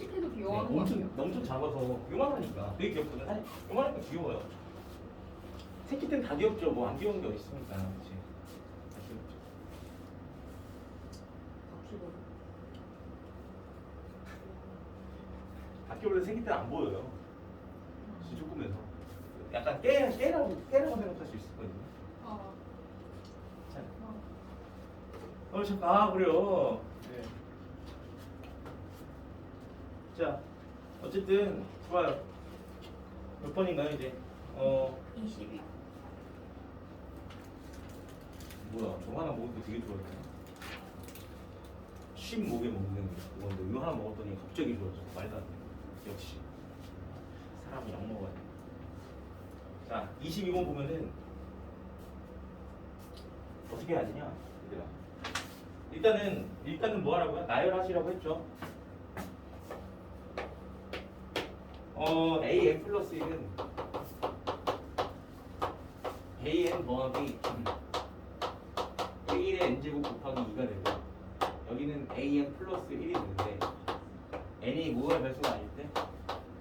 깜찍해도 귀여워하는 거 엄청 같아요. 엄청 작아서 요만하니까 되게 귀엽거든. 아니 요만하니까 귀여워요. 새끼 때는 다 귀엽죠. 뭐 안 귀여운 게 어디 있습니까? 그렇지. 다 귀엽죠. 바퀴벌레 새끼 때는 안 보여요. 진짜 조금해서. 약간 깨라고 생각할 수 있을 거거든요. 자, 잠깐 그래요. 네. 자, 어쨌든 좋아요. 몇 번인가요 이제? 20이. 뭐야? 저 하나 먹을 거 되게 좋아했잖아. 쉰 목에 먹는 건데 이거 하나 먹었더니 갑자기 좋아져. 말도 안 돼. 역시 사람이 약 먹어야 돼. 자, 22번 보면은 어떻게 해야 되냐, 얘들아. 일단은 뭐 하라고요? 나열하시라고 했죠. AN 플러스 1은 AN 더하기 1의 n제곱 곱하기 2가 되고 여기는 AN 플러스 1이 되는데 n이 뭐의 배수가 아닐 때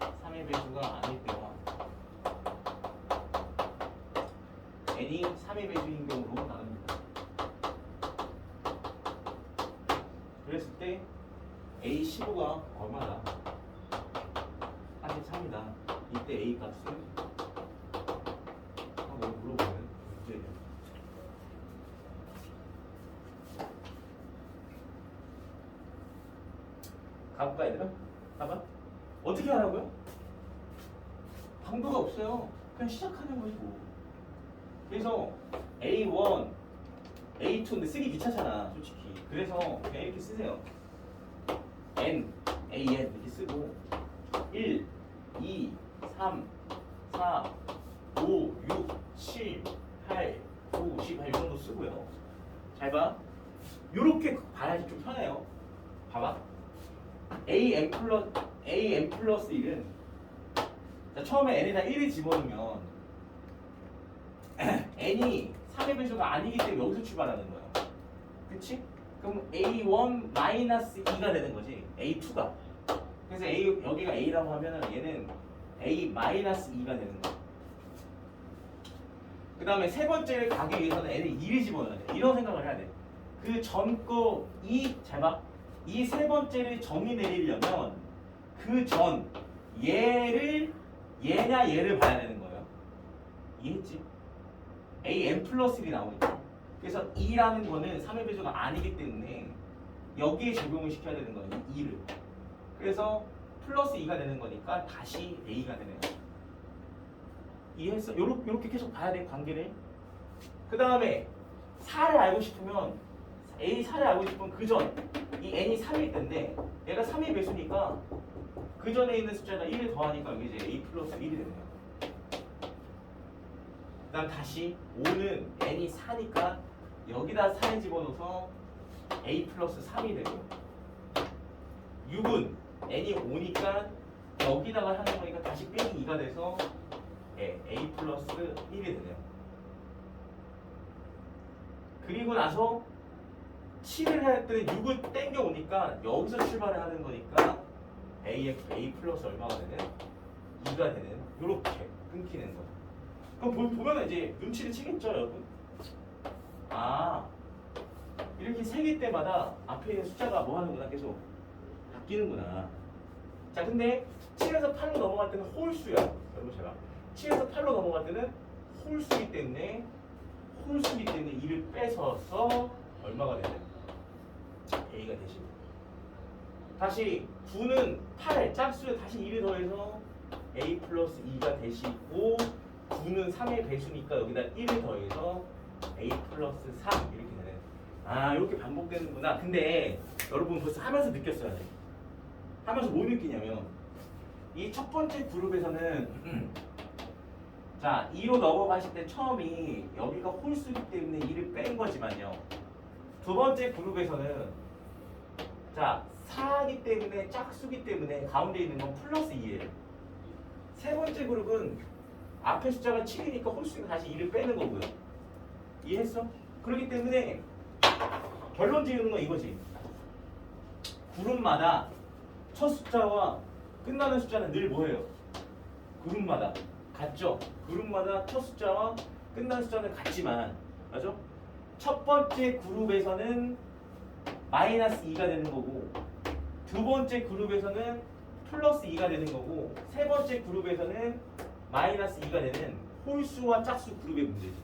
3의 배수가 아닐 때와 n이 3의 배수인 경우로 나눕니다. 그랬을 때 A15가 얼마다? 33이다. 이때 A 값은 하고 물어보면 문제예요. 가볼까 얘들아? 봐봐. 어떻게 하라고요? 방도가 없어요. 그냥 시작하는 거지 뭐. 그래서 A1, A2 근데 쓰기 귀찮잖아 솔직히. 그래서 그냥 이렇게 쓰세요. N, AN 이렇게 쓰고 1, 2, 3, 4, 5, 6, 7, 8, 9, 10 이 정도 쓰고요. 잘 봐. 요렇게 봐야지 좀 편해요. 봐봐. AN 플러스 1은 자, 처음에 n에다 1을 집어넣으면 n이 3의 배수가 아니기 때문에 여기서 출발하는 거예요. 그치? 그럼 A1 마이너스 2가 되는 거지. A2가. 그래서 여기가 A라고 하면은 얘는 A 마이너스 2가 되는 거야. 그 다음에 세 번째를 가기 위해서는 n을 2를 집어넣어야 돼. 이런 생각을 해야 돼. 그 전 거 잘 봐. 이 세 번째를 정의 내리려면 그 전 얘를 봐야 되는 거예요. 이해했지? AN 플러스 1이 나오니까. 그래서 2라는 거는 3의 배수가 아니기 때문에 여기에 적용을 시켜야 되는 거예요. 2를. 그래서 플러스 2가 되는 거니까 다시 A가 되네요. 이해했어? 요렇게 계속 봐야 돼, 관계를. 그 다음에 4를 알고 싶으면 A 4를 알고 싶으면 그 전 이 n이 3일 텐데 얘가 3의 배수니까 그 전에 있는 숫자가 1을 더하니까 여기 이제 A 플러스 1이 되네요. 그 다음 다시 5는 n이 4니까 여기다 4를 집어넣어서 A 플러스 3이 되고 6은 n이 5니까 여기다가 하는 거니까 다시 빼기 2가 돼서 A 플러스 1이 되네요. 그리고 나서 7을 할 때는 6을 땡겨 오니까 여기서 출발을 하는 거니까 A 플러스 얼마가 되는? 2가 되는 이렇게 끊기는 거. 그럼 보면 이제 눈치를 채겠죠 여러분? 아 이렇게 세개 때마다 앞에 있는 숫자가 뭐 하는구나 계속 바뀌는구나. 자 근데 7에서 8로 넘어갈 때는 홀수야. 여러분 제가 7에서 8로 넘어갈 때는 홀수이기 때문에 2를 뺏어서 얼마가 되냐? A가 되십니다. 다시 9는 8 짝수에 다시 2를 더해서 A 플러스 2가 되시고 9는 3의 배수니까 여기다 1을 더해서 A 플러스 3 이렇게 되네. 아 이렇게 반복되는구나. 근데 여러분 벌써 하면서 느꼈어야 돼. 하면서 뭐 느끼냐면 이 첫 번째 그룹에서는 자 2로 넘어가실 때 처음이 여기가 홀수기 때문에 2를 뺀 거지만요. 두 번째 그룹에서는 자 4기 때문에 짝수기 때문에 가운데 있는 건 플러스 2예요. 세 번째 그룹은 앞에 숫자가 7이니까 홀수니까 다시 2를 빼는 거고요. 이해했어? 그렇기 때문에 결론 지으는 건 이거지. 그룹마다 첫 숫자와 끝나는 숫자는 늘 뭐예요? 그룹마다 같죠? 그룹마다 첫 숫자와 끝나는 숫자는 같지만 맞죠? 첫 번째 그룹에서는 마이너스 2가 되는 거고 두 번째 그룹에서는 플러스 2가 되는 거고 세 번째 그룹에서는 마이너스 2가 되는 홀수와 짝수 그룹의 문제지.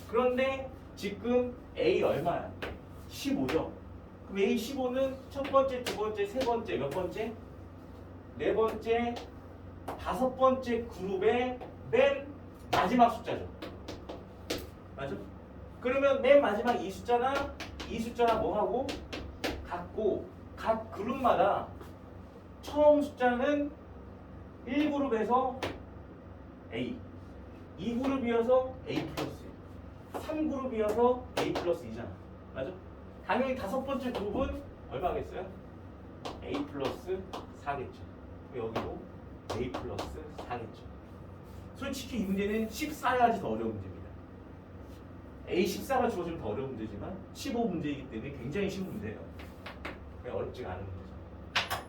그런데 지금 A 얼마야? 15죠? 그럼 A 15는 첫 번째, 두 번째, 세 번째 몇 번째? 네 번째, 다섯 번째 그룹의 맨 마지막 숫자죠. 맞죠? 그러면 맨 마지막 이 숫자나 뭐하고 같고 각 그룹마다 처음 숫자는 1그룹에서 A 2그룹이어서 A 플러스 3그룹이어서 A 플러스 2잖아. 맞아? 당연히 다섯 번째 그룹은 얼마겠어요? A 플러스 4겠죠. 여기도 A 플러스 4겠죠. 솔직히 이 문제는 14야지 더 어려운 문제입니다. A 14가 주어지면 더 어려운 문제지만 15 문제이기 때문에 굉장히 쉬운 문제예요. 어렵지가 않은 문제죠.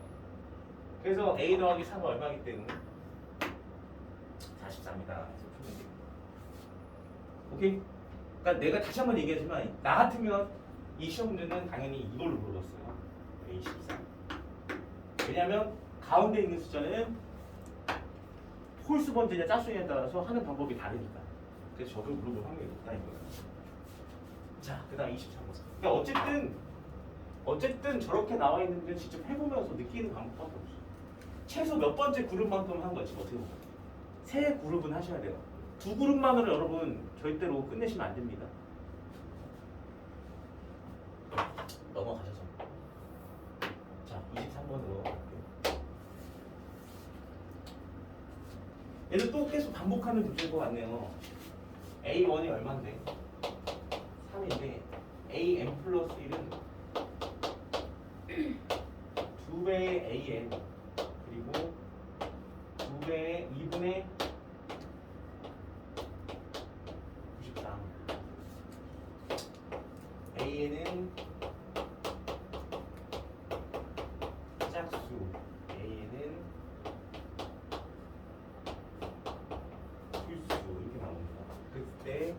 그래서 A 더하기 4가 얼마이기 때문에 44입니다. 오케이? 그러니까 내가 다시 한번 얘기하지만 나 같으면 이 시험 문제는 당연히 이걸로 물어봤어요. A 14. 왜냐하면 가운데 있는 숫자는 홀수 번째냐 짝수냐에 따라서 하는 방법이 다르니까. 그래서 저도 물어볼 확률이 높다는 거예요. 자, 그 다음 23번. 그러니까 어쨌든 저렇게 나와 있는데 직접 해보면서 느끼는 방법밖에 없어. 최소 몇 번째 그룹만큼 한 거지 어떻게 보면. 세 그룹은 하셔야 돼요. 두 그룹만으로 여러분 절대로 끝내시면 안 됩니다. 넘어가셔서. 자, 23번으로 갈게요. 얘도 또 계속 반복하는 문제인 것 같네요. A1이 얼마인데? 3인데 AM 플러스 1은 2배의 AM 그리고 2배의 2분의 93 AN은 짝수 AN은 필수 이렇게 나옵니다. 그때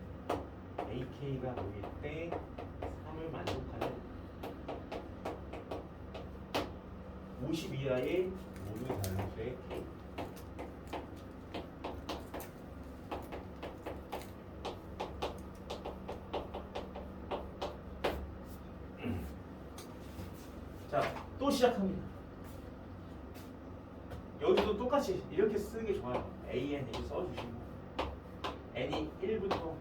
AK가 모일 때 3을 만족하는 50 이하의 모든 자연수의 K. 자, 또 시작합니다. 여기도 똑같이 이렇게 쓰는 게 좋아요. AN 이렇게 써주시고 N이 1부터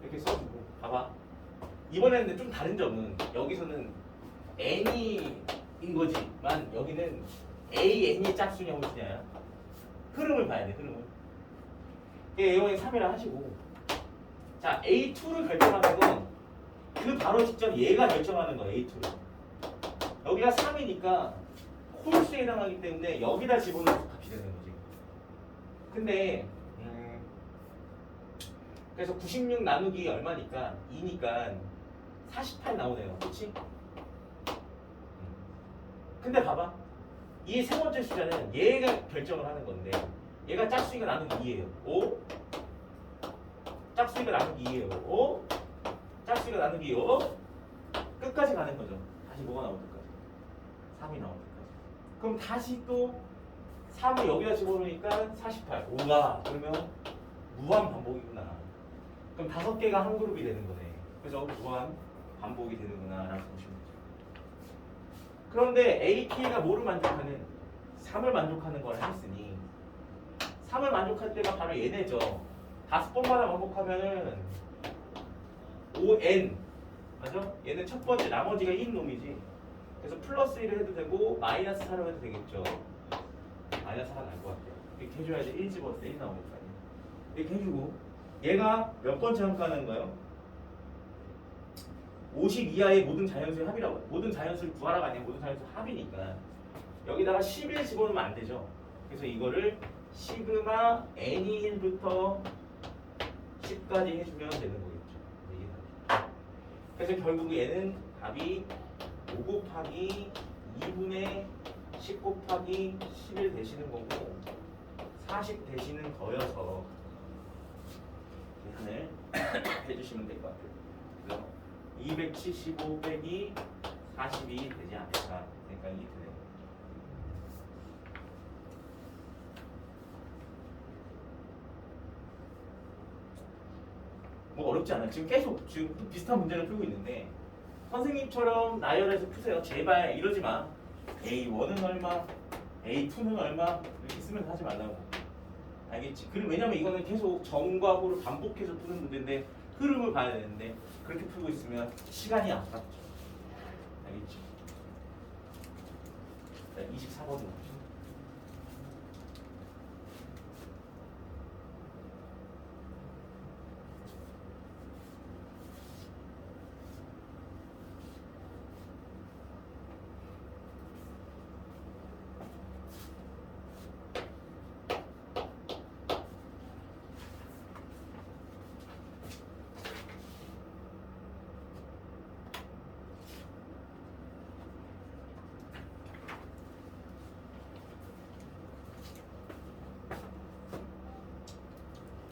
이렇게 써주고 봐봐. 이번에는 좀 다른 점은 여기서는 N이인 거지만 여기는 AN이 짝수냐 홀수냐야. 흐름을 봐야 돼. 흐름을. A1이 3이라 하시고 자 A2를 결정하는 건 그 바로 직전 얘가 결정하는 거야. A2를. 여기가 3이니까 홀수에 해당하기 때문에 여기다 집어넣어서 값이 되는 거지. 근데 그래서 96 나누기 얼마니까 2니까 48 나오네요. 그렇지? 근데 봐봐. 이 세 번째 숫자는 얘가 결정을 하는 건데 얘가 짝수니까 나누기 2예요. 5 짝수니까 나누기 2예요. 5 짝수니까 나누기 5 끝까지 가는 거죠. 다시 뭐가 나올 때까지? 3이 나올 때까지. 그럼 다시 또 3을 여기다 집어넣으니까 48. 우와 그러면 무한 반복이구나. 그럼 5개가 한 그룹이 되는 거네. 그래서 무한 반복이 되는구나 라고 보시면 되죠. 그런데 AK가 뭐를 만족하는? 3을 만족하는 걸 했으니 3을 만족할 때가 바로 얘네죠. 5번마다 반복하면은 ON 맞아? 얘는 첫 번째 나머지가 1 놈이지. 그래서 플러스 1을 해도 되고 마이너스 4를 해도 되겠죠. 마이너스 4가 날 것 같아요. 이렇게 해줘야지 1 집어서 1 나오니까. 이렇게 해주고 얘가 몇 번째 함수하는 거예요? 50 이하의 모든 자연수의 합이라고 해요. 모든 자연수를 구하라가 아니라 모든 자연수 합이니까 여기다가 11 집어넣으면 안 되죠. 그래서 이거를 시그마 n이 1부터 10까지 해주면 되는 거겠죠. 이게 답이죠. 그래서 결국 얘는 답이 5 곱하기 2분의 10 곱하기 11 되시는 거고 40 되시는 거여서 계산을 해주시면 될 것 같아요. 그래서 275 빼기 42 되지 않을까 생각이 드네요. 뭐 어렵지 않아요. 지금 계속 지금 또 비슷한 문제를 풀고 있는데 선생님처럼 나열해서 푸세요. 제발 이러지 마. A1은 얼마, A2는 얼마 이렇게 쓰면서 하지 말라고. 알겠지? 그리고 왜냐면 이거는 계속 정과 후를 반복해서 푸는 문제인데 흐름을 봐야 되는데 그렇게 풀고 있으면 시간이 아깝죠. 알겠지? 자, 24번은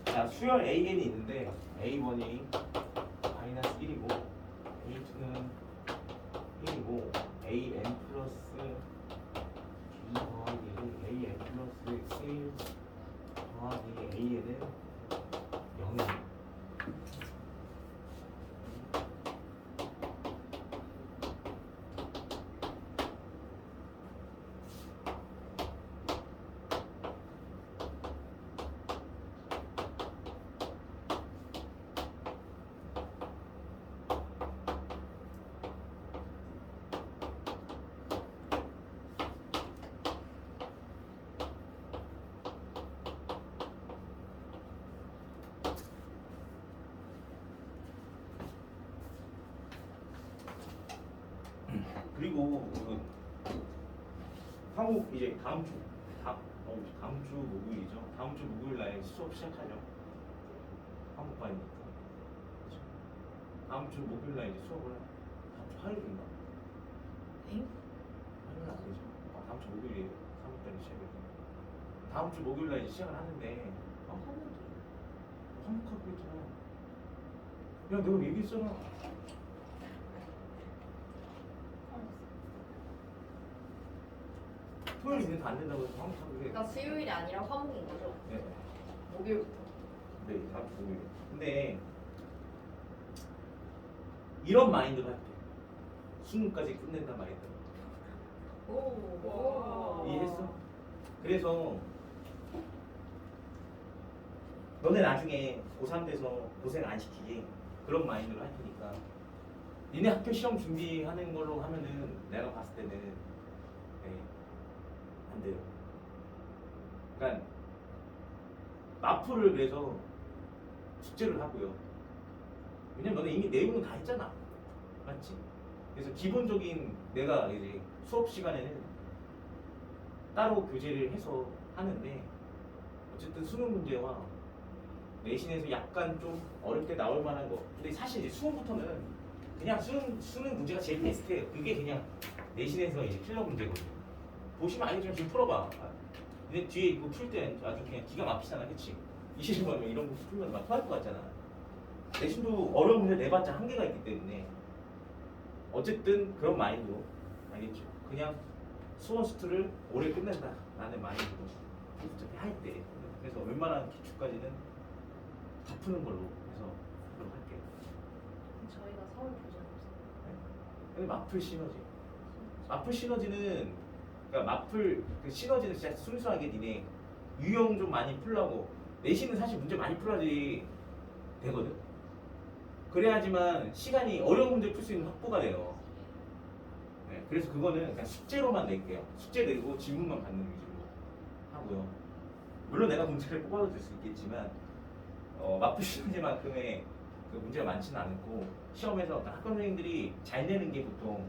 자, 수열 AN이 있는데 A1이 마이너스 1이고 A2는 1이고 AN 플러스 2 더하기 AN 플러스 1 더하기 AN은 0이에요. 그리고 한국 이제 다음 주 목요일이죠. 다음 주 목요일 날 수업 시작하죠. 한국반이니까. 그렇죠? 다음 주 목요일 날 이제 수업을 다음 주 화요일인가? 엥? 화요일 안 되죠. 다음 주 목요일에 3월달에 시작해요. 다음 주 목요일 날 이제 시작을 하는데 화목하고 했잖아. 야 내가 얘기했잖아. 토요일 있는데 안 된다고 해서 화목하고 해. 그러니까 수요일이 아니라 화목인 거죠? 네. 목요일부터. 네, 다음 주 목요일. 근데 이런 마인드로 할게. 수능까지 끝낸단 마인드. 오. 이해했어? 그래서 너네 나중에 고3 돼서 고생 안 시키게 그런 마인드로 할 테니까 니네 학교 시험 준비하는 걸로 하면은 내가 봤을 때는 네, 안 돼요. 그러니까 마프를 그래서 숙제를 하고요. 왜냐면 너네 이미 내용은 다 했잖아. 맞지? 그래서 기본적인 내가 이제 수업 시간에는 따로 교재를 해서 하는데 어쨌든 수능 문제와 내신에서 약간 좀 어렵게 나올 만한 거. 근데 사실 이제 수능부터는 그냥 수능 문제가 제일 베스트예요. 그게 그냥 내신에서 이제 필러 문제거든요. 보시면 알겠지만 지금 풀어봐. 근데 뒤에 이거 풀 때 아주 그냥 기가 막히잖아, 그치? 20번 이런 거 풀면 막 토할 것 같잖아. 내신도 어려운 문제 내봤자 한계가 있기 때문에 어쨌든 그런 마인드로 알겠죠? 그냥 수원스투를 오래 끝낸다 라는 마인드로 어차피 할 때. 그래서 웬만한 기출까지는 다 푸는 걸로 해서 하도록 할게요. 저희가 서울 교재 없어요. 근데 마플 시너지. 마플 시너지는 그러니까 마플 그 시너지는 진짜 순수하게 니네 유형 좀 많이 풀라고. 내신은 사실 문제 많이 풀어야지 되거든. 그래야지만 시간이 어려운 문제 풀 수 있는 확보가 돼요. 네, 그래서 그거는 그냥 숙제로만 낼게요. 숙제 내고 질문만 받는 위주로 하고요. 물론 내가 문제를 뽑아도 될 수 있겠지만 마플 시너지만큼의 그 문제가 많지는 않고 시험에서 어떤 학과 선생님들이 잘 내는 게 보통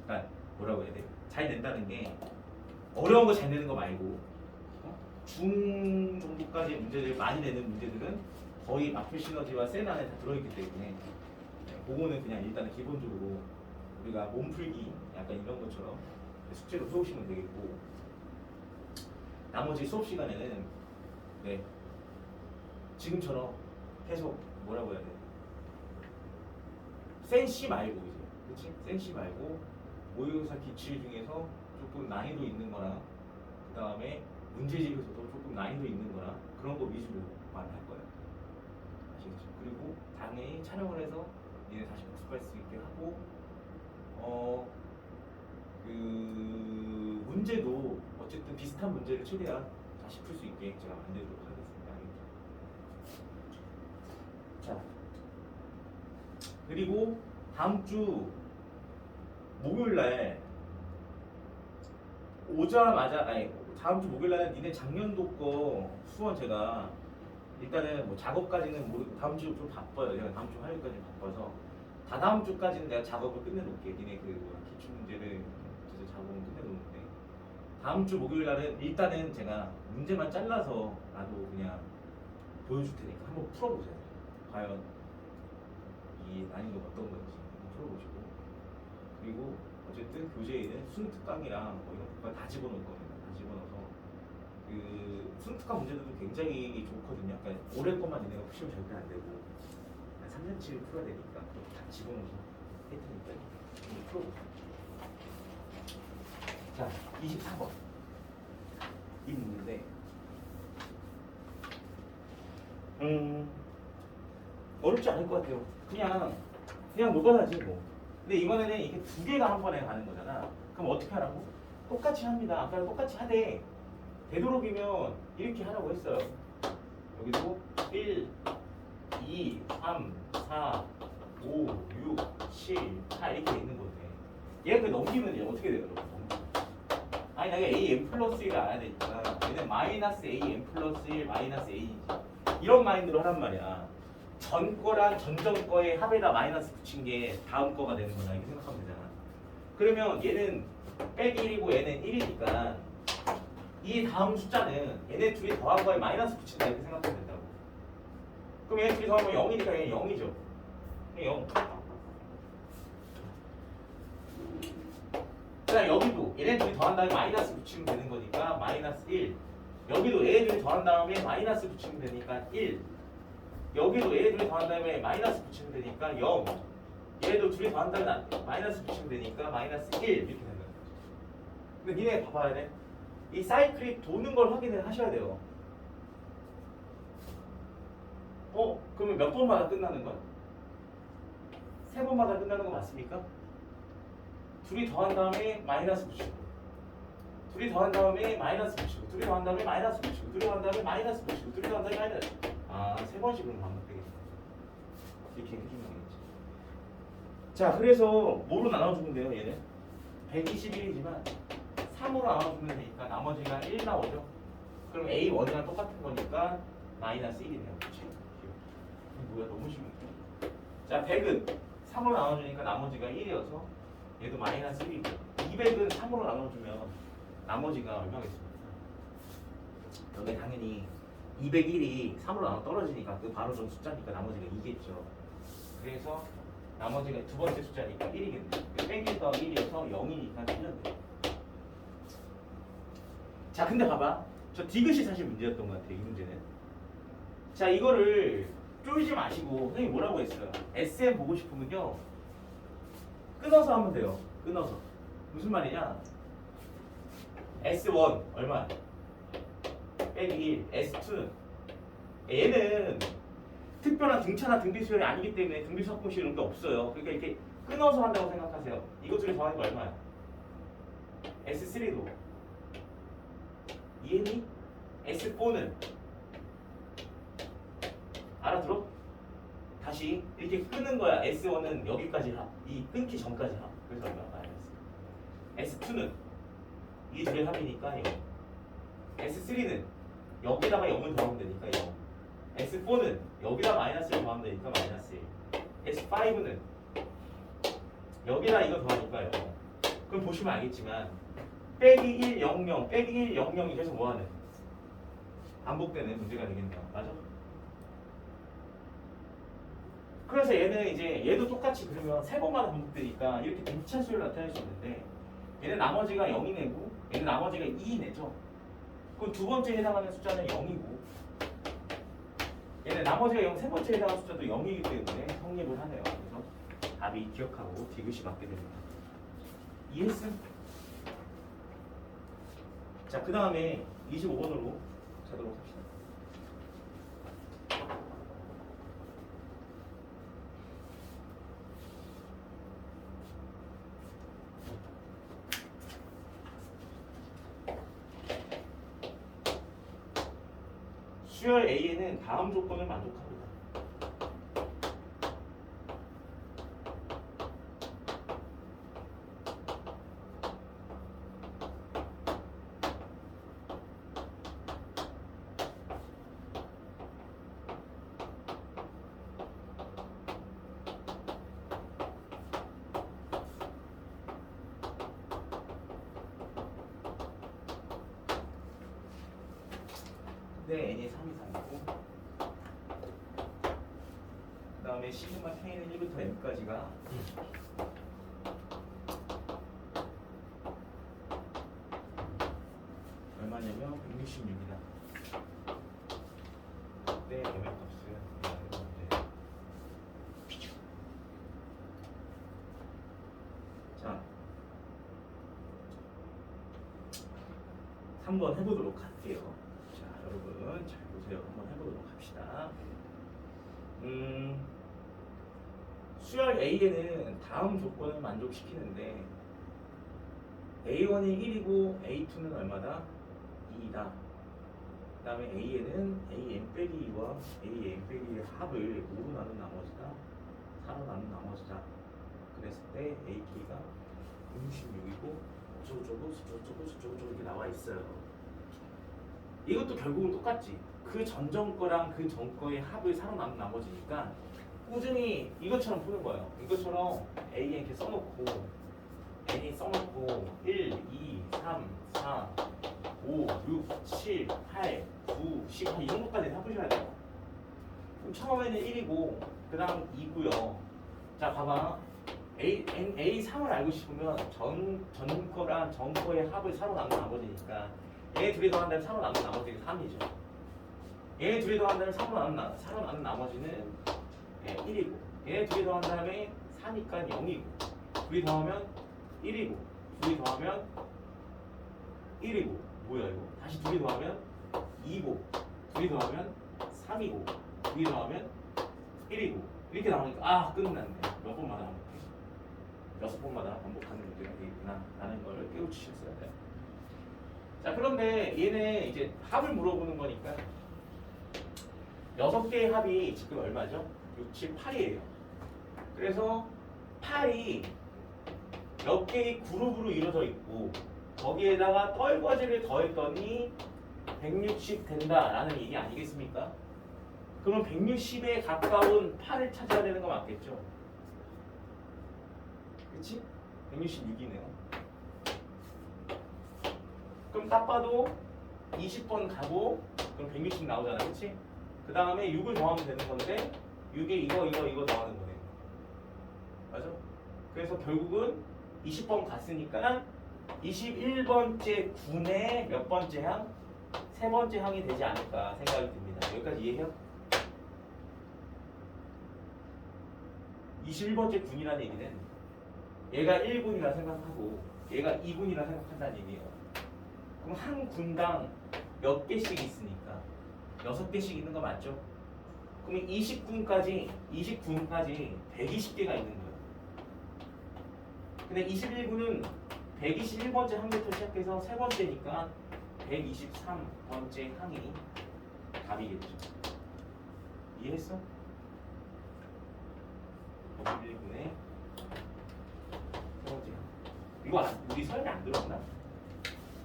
그러니까 뭐라고 해야 돼? 잘 낸다는 게 어려운 거 잘 내는 거 말고 중 정도까지의 문제들 많이 내는 문제들은 거의 마플 시너지와 센 안에 다 들어있기 때문에 그거는 그냥 일단은 기본적으로 우리가 몸풀기 약간 이런 것처럼 숙제로 해오시면 되겠고, 나머지 수업 시간에는 네 지금처럼 계속 뭐라고 해야 돼? 센시 말고 이제, 그렇지? 센시 말고 모의고사 기출 중에서 조금 난이도 있는 거랑 그 다음에 문제집에서도 조금 난이도 있는 거랑 그런 거 위주로만 할 거예요. 아시겠죠? 그리고 당연히 촬영을 해서 니네 다시 복습할 수 있게 하고, 그 문제도 어쨌든 비슷한 문제를 최대한 다시 풀 수 있게 제가 만들도록 하겠습니다. 알겠죠? 자, 그리고 다음 주 목요일날 오자마자, 아니 다음 주 목요일날 니네 작년도 거 수원 제가 일단은 뭐 작업까지는 모르고 다음 주 좀 바빠요. 제가 다음 주 화요일까지 바빠서 다 다음 주까지는 내가 작업을 끝내놓을게. 니네 그 기출 문제를 진짜 작업은 끝내놓는데, 다음 주 목요일 날은 일단은 제가 문제만 잘라서 나도 그냥 보여줄 테니까 한번 풀어보세요. 과연 이 난이도가 어떤 건지 한번 풀어보시고, 그리고 어쨌든 교재에는 순특강이랑 뭐 이런 것까지 다 집어넣을 겁니다. 다 집어넣어서 그 순특강 문제들도 굉장히 좋거든요. 그러니까 올해 것만 니네가 푸시면 절대 안 되고 한 3년치를 풀어야 되니까 그거 다 집어넣어서 할 테니까 한번 풀어보세요. 자, 24번 이 문제인데 어렵지 않을 것 같아요. 그냥 녹아나지 뭐. 근데 이번에는 이게 두 개가 한 번에 가는 거잖아. 그럼 어떻게 하라고? 똑같이 합니다. 아까랑 똑같이 하되 되도록이면 이렇게 하라고 했어요. 여기도 1, 2, 3, 4, 5, 6, 7, 8 이렇게 있는 건데 얘가 그 넘기면 이제 어떻게 돼요? 아니 내가 AM 플러스 1을 알아야 되니까 얘는 마이너스 AM 플러스 1 마이너스 A이지, 이런 마인드로 하란 말이야. 전 거랑 전전 거의 합에다 마이너스 붙인 게 다음 거가 되는 거다 이렇게 생각하면 되잖아. 그러면 얘는 빼기 1이고 얘는 1이니까 이 다음 숫자는 얘네 둘이 더한 거에 마이너스 붙인다 이렇게 생각하면 된다고. 그럼 얘네 둘이 더하면 0이니까 얘는 0이죠. 0. 그다음 여기도 얘네 둘이 더한 다음에 마이너스 붙이면 되는 거니까 마이너스 1. 여기도 얘네 둘이 더한 다음에 마이너스 붙이면 되니까 1. 여기도 얘네 둘이 더한 다음에 마이너스 붙이면 되니까 0. 얘도 둘이 더한 다음에 마이너스 붙이면 되니까 마이너스 1 이렇게 되는 거죠. 근데 니네 봐봐야 돼. 이 사이클이 도는 걸 확인을 하셔야 돼요. 그러면 몇 번마다 끝나는 거야? 3번마다 끝나는 거 맞습니까? 둘이 더한 다음에 마이너스 붙이고, 둘이 더한 다음에 마이너스 붙이고, 둘이 더한 다음에 마이너스 붙이고, 둘이 더한 다음에 마이너스 붙이고, 둘이 더한 다음에 마이너스. 3번씩으로 반복되겠네. 이렇게 해주면 되겠지. 자, 그래서 뭐로 나눠주면 돼요? 얘는 121이지만 3으로 나눠주면 되니까 나머지가 1 나오죠. 그럼 A1이랑 똑같은 거니까 마이너스 1이네요. 그치? 뭐야, 너무 쉬운데. 자, 100은 3으로 나눠주니까 나머지가 1이어서 얘도 마이너스 1이고, 200은 3으로 나눠주면 나머지가 얼마겠습니까? 여기 당연히 201이 3으로 나눠 떨어지니까 그 바로 전 숫자니까 나머지가 2겠죠. 그래서 나머지가 두 번째 숫자니까 1이겠네. 빼기 더하기 1이어서 0이니까 틀렸네. 자, 근데 봐봐. 저 디귿이 사실 문제였던 것 같아요, 이 문제는. 자, 이거를 쪼이지 마시고 선생님이 뭐라고 했어요? SM 보고 싶으면요 끊어서 하면 돼요. 끊어서. 무슨 말이냐? S1 얼마? 빼기 1. S2는 얘는 특별한 등차나 등비수열이 아니기 때문에 등비석분식 이런 게 없어요. 그러니까 이렇게 끊어서 한다고 생각하세요. 이거 둘이 더하는 거 얼마야? S3도 이해니? S4는 알아들어? 다시 이렇게 끄는 거야. S1은 여기까지 합, 이 끊기 전까지 합. 그래서 얼마? 마이너스. S2는 이 둘의 합이니까 0. S3는 여기다가 0을 더하면 되니까 0. S4는 여기다 마이너스를 더하면 되니까 마이너스 1. S5는 여기다 이거 더하니까 0. 그럼 보시면 알겠지만 빼기 1, 0, 0, 빼기 1, 0, 0이 계속 뭐하는? 반복되는 문제가 되겠네요. 맞아? 그래서 얘는 이제 얘도 똑같이 그러면 세 번마다 반복되니까 이렇게 대차수를 나타낼 수 있는데 얘는 나머지가 0이 내고 얘는 나머지가 2이 내죠. 그럼 두 번째에 해당하는 숫자는 0이고 얘는 나머지가 0, 세 번째에 해당하는 숫자도 0이기 때문에 성립을 하네요. 그래서 답이 기억하고 디귿이 맞게 됩니다. 이해했음? 자, 그 다음에 25번으로 가도록 합시다. 수열 A에는 다음 조건을 만족합니다. 네, n이 3 이상이고 그 다음에 시그마 k는 1부터 n까지가 얼마냐면 166이다. 네, m 값은 자, 3번 해보도록 할게요. 여러분 잘 보세요. 한번 해보도록 합시다. 수열 A에는 다음 조건을 만족시키는데 A1이 1이고 A2는 얼마다? 2이다. 그 다음에 A에는 AN 빼기 2와 AN 빼기 2의 합을 5로 나눈 나머지다 4로 나눈 나머지다. 그랬을 때 AK가 66이고 저쩌고 이렇게 나와 있어요. 이것도 결국은 똑같지. 그 전전 거랑 그 전 거의 합을 사로 나눈 나머지니까 꾸준히 이것처럼 푸는 거예요. 이것처럼 A에 이렇게 써놓고 N이 써놓고 1, 2, 3, 4, 5, 6, 7, 8, 9, 10 이 정도까지 해보셔야 돼요. 그럼 처음에는 1이고 그 다음 2고요. 자 봐봐. A3을 알고 싶으면 전 거랑 전 거의 합을 사로 나눈 나머지니까 얘 둘이 더한다면 3로 나눈 나머지가 3이죠. 얘 둘이 더한다면 4로 나눈 나머지는 1이고 얘 둘이 더한 다음에 4니까 0이고 둘이 더하면 1이고 둘이 더하면 1이고 뭐야 이거 다시 둘이 더하면 2고 둘이 더하면 3이고 둘이 더하면 1이고 이렇게 나오니까 아 끝났네. 몇 번마다 반복해? 6번마다 반복하는 문제가 되겠구나 라는 걸 깨우치셨어야 돼요. 자 그런데 얘는 이제 합을 물어보는 거니까 6개의 합이 지금 얼마죠? 6, 7, 8이에요. 그래서 8이 몇 개의 그룹으로 이루어져 있고 거기에다가 떨거지를 더했더니 160 된다라는 얘기 아니겠습니까? 그러면 160에 가까운 8을 찾아야 되는 거 맞겠죠? 그치? 166이네요. 그럼 딱 봐도 20번 가고 그럼 160 나오잖아. 그치? 그 다음에 6을 더하면 되는 건데 6에 이거 더하는 거네요. 맞아? 그래서 결국은 20번 갔으니까 21번째 군의 몇 번째 항? 세 번째 항이 되지 않을까 생각이 듭니다. 여기까지 이해해요? 21번째 군이라는 얘기는 얘가 1군이라 생각하고 얘가 2군이라 생각한다는 얘기예요. 그럼 한 군당 몇 개씩 있으니까 6개씩 있는 거 맞죠? 그러면 20군까지 120개가 있는 거예요. 근데 21군은 121번째 항부터 시작해서 세 번째니까 123번째 항이 답이겠죠. 이해했어? 21군의 세 번째 항. 이거 우리 설명 안 들었나?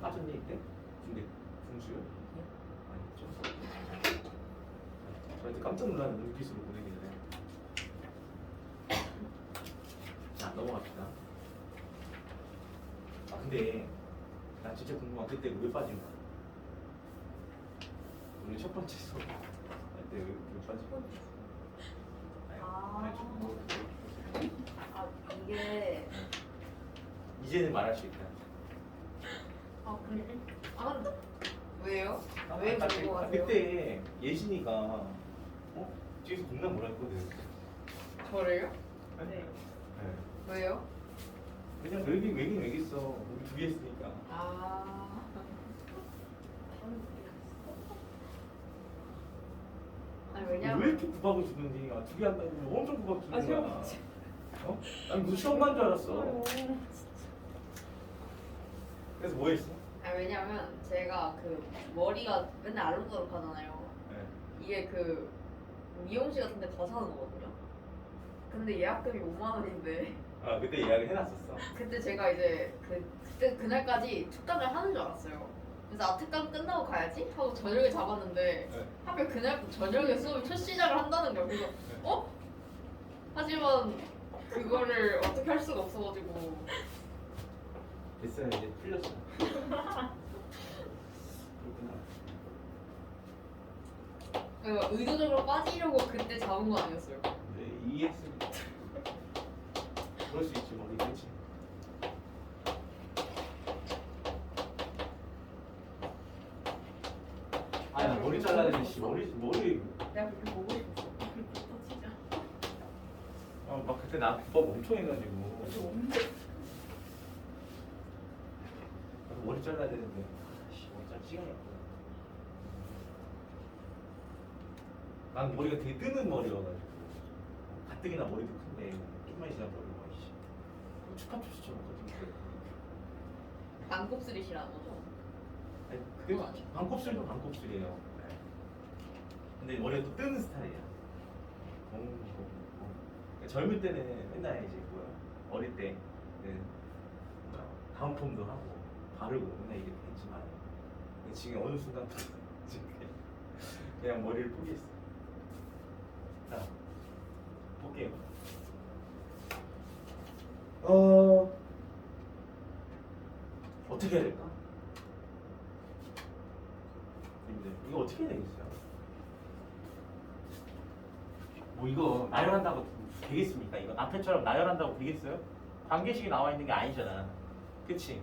빠졌니 이때? 근데 분수요? 아니죠. 저한테 깜짝 놀라는 눈빛으로 보내길래. 자 넘어갑시다. 아 근데 나 진짜 궁금한 그때 왜 빠진 거야? 오늘 첫 번째 수업 그때 왜 빠진 거야? 아, 좀 뭐, 아 이게 이제는 말할 수 있다. 그래? 근데 왜요? 왜 그러고 하세요? 그때 예진이가 뒤에서 겁나 뭐라 했거든. 저를요? 네. 네. 네. 왜요? 그냥 왜긴 왜겠어. 우리 둘이 했으니까. 아니 왜 왜냐면 이렇게 구박을 주는지. 둘이 한다고 엄청 구박 주는 제가 거야. 난 무슨 시험 간 줄 알았어. 그래서 뭐 했어? 왜냐면 제가 그 머리가 맨날 알록달록 하잖아요. 네. 이게 그 미용실 같은 데 가서 하는 거거든요. 근데 예약금이 5만 원인데 그때 예약을 해놨었어. 그때 제가 이제 그날까지 특강을 하는 줄 알았어요. 그래서 특강 끝나고 가야지 하고 저녁에 잡았는데 네. 하필 그날부터 저녁에 수업이 첫 시작을 한다는 거예요. 그래서 하지만 그거를 어떻게 할 수가 없어가지고 됐어요. 이제 풀렸어. 그렇구나. 의도적으로 빠지려고 그때 잡은 건 아니었어요. 네, 이해했습니다. 그럴 수 있지, 머리 그렇지. 나 머리 잘라야 되지. 머리. 내가 그렇게 보고 싶었어. 진짜. 막 그때 나 국밥 엄청 해가지고. 나도 머리 잘라야 되는데. 머리 잘 시간이 없구나. 난 머리가 되게 뜨는 머리여가지고. 가뜩이나 머리도 큰데 좀만 있으면 머리가 축하초시처럼 거든. 반곱슬이시라는 거죠? 아니, 그게 반곱슬도 반곱슬이에요. 네. 근데 머리가 또 뜨는 스타일이야. 젊을 때는 맨날 이제 어릴 때 다운펌도 하고 바르고 맨날 이렇게 했지만 지금 어느 순간부터 지금 그냥 머리를 포기했어. 자, 볼게요. 어떻게 해야 될까? 이거 어떻게 해야 되겠어요? 뭐 이거 나열한다고 되겠습니까? 이거 앞에처럼 나열한다고 되겠어요? 관계식이 나와 있는 게 아니잖아. 그치?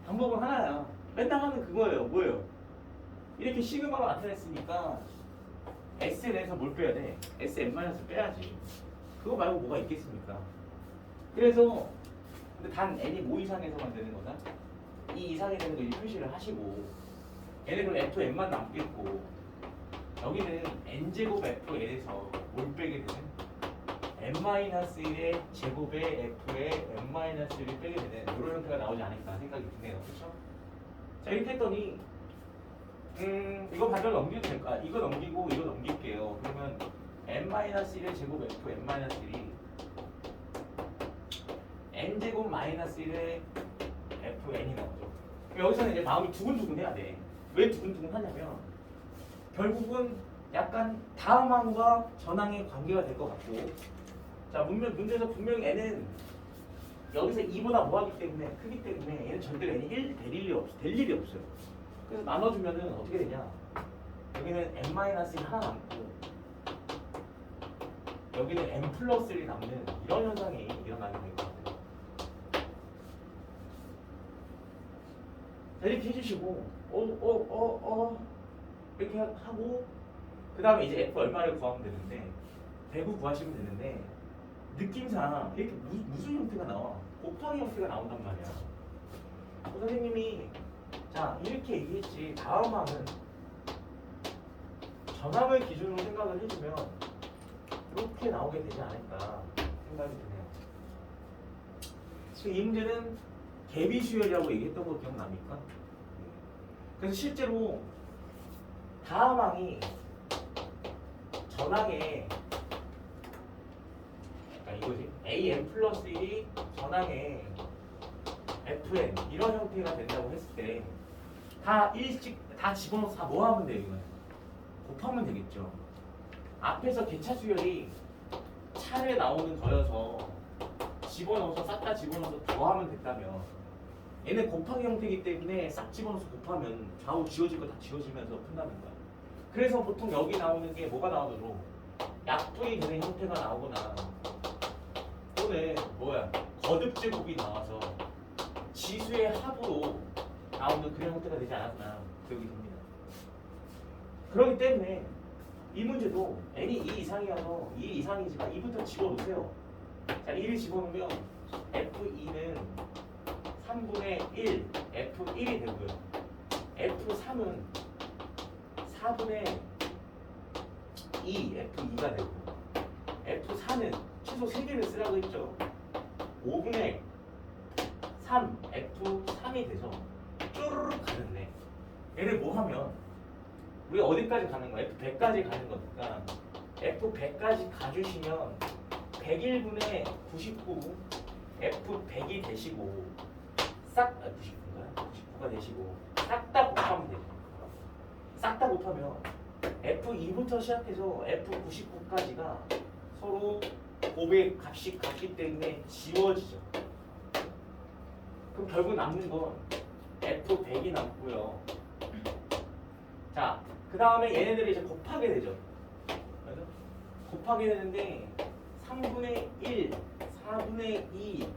방법은 하나야. 맨날 하는 그거예요. 뭐예요? 이렇게 시그마가 나타냈으니까 SN에서 뭘 빼야 돼? SM- 빼야지. 그거 말고 뭐가 있겠습니까? 그래서 근데 단 n이 뭐 이상에서만 되는 거다? 이 이상이 되는 거 이제 표시를 하시고 얘는 그럼 FN만 남겠고 여기는 n제곱 FN에서 뭘 빼게 되는? n-1의 제곱의 f의 n-1을 빼게 되는 이런 형태가 나오지 않을까 생각이 드네요. 그렇죠? 자 이렇게 했더니 이거 반대로 넘겨도 될까? 이거 넘기고 이거 넘길게요. 그러면 n-1의 제곱 f n-1이 n제곱 -1의 fn이 나오죠. 여기서는 이제 마음이 두근두근 해야 돼. 왜 두근두근 하냐면 결국은 약간 다음항과 전항의 관계가 될 것 같고, 자 문제에서 분명히 n은 여기서 2보다 뭐하기 때문에 크기 때문에 얘는 절대로 n이 1 될 일이 없어요. 그래서 나눠주면은 어떻게 되냐? 여기는 n-1이 하나 남고 여기는 n+1이 남는 이런 현상이 일어나게 될 것 같아요. 자, 이렇게 해주시고 이렇게 하고 그 다음에 이제 f 얼마를 구하면 되는데 대구 구하시면 되는데 느낌상 이렇게 무슨 형태가 나와? 곱하기 형태가 나온단 말이야. 선생님이 자 이렇게 얘기했지 다음 항은 전항을 기준으로 생각을 해주면 이렇게 나오게 되지 않을까 생각이 드네요. 이 문제는 개비수열이라고 얘기했던 거 기억납니까? 그래서 실제로 다음 항이 전항에 이거지 an+1이 전항에 fn 이런 형태가 된다고 했을 때 다 일씩 다 집어넣어서 다 뭐 하면 돼요? 이거 곱하면 되겠죠. 앞에서 개차 수열이 차례 나오는 거여서 집어넣어서 싹 다 집어넣어서 더하면 됐다면 얘는 곱하기 형태이기 때문에 싹 집어넣어서 곱하면 좌우 지워질 거 다 지워지면서 푼다는 거야. 그래서 보통 여기 나오는 게 뭐가 나오도록 약분이 되는 형태가 나오거나 또는 뭐야 거듭제곱이 나와서 지수의 합으로 나오는 그런 형태가 되지 않았나 기억이 됩니다. 그렇기 때문에 이 문제도 n이 2 이상이어서 2 이상이지만 2부터 집어넣으세요. 자, 2를 집어넣으면 F2는 3분의 1 F1이 되고요. F3은 4분의 2 F2가 되고 F4는 최소 3개를 쓰라고 했죠. 5분의 3 F3이 돼서 쪼르륵 가는데 얘를 뭐 하면 우리가 어디까지 가는 거야? F100까지 가는 거니까 F100까지 가주시면 101분의 99 F100이 되시고 99인가요? 99가 되시고 싹 다 곱하면 돼요. 싹 다 곱하면 F2부터 시작해서 F99까지가 서로 곱의 값이 같기 때문에 지워지죠. 그럼 결국 남는 건 F100이 남고요. 자, 그 다음에 얘네들이 이제 곱하게 되죠. 맞아? 곱하게 되는데 3분의 1, 4분의 2,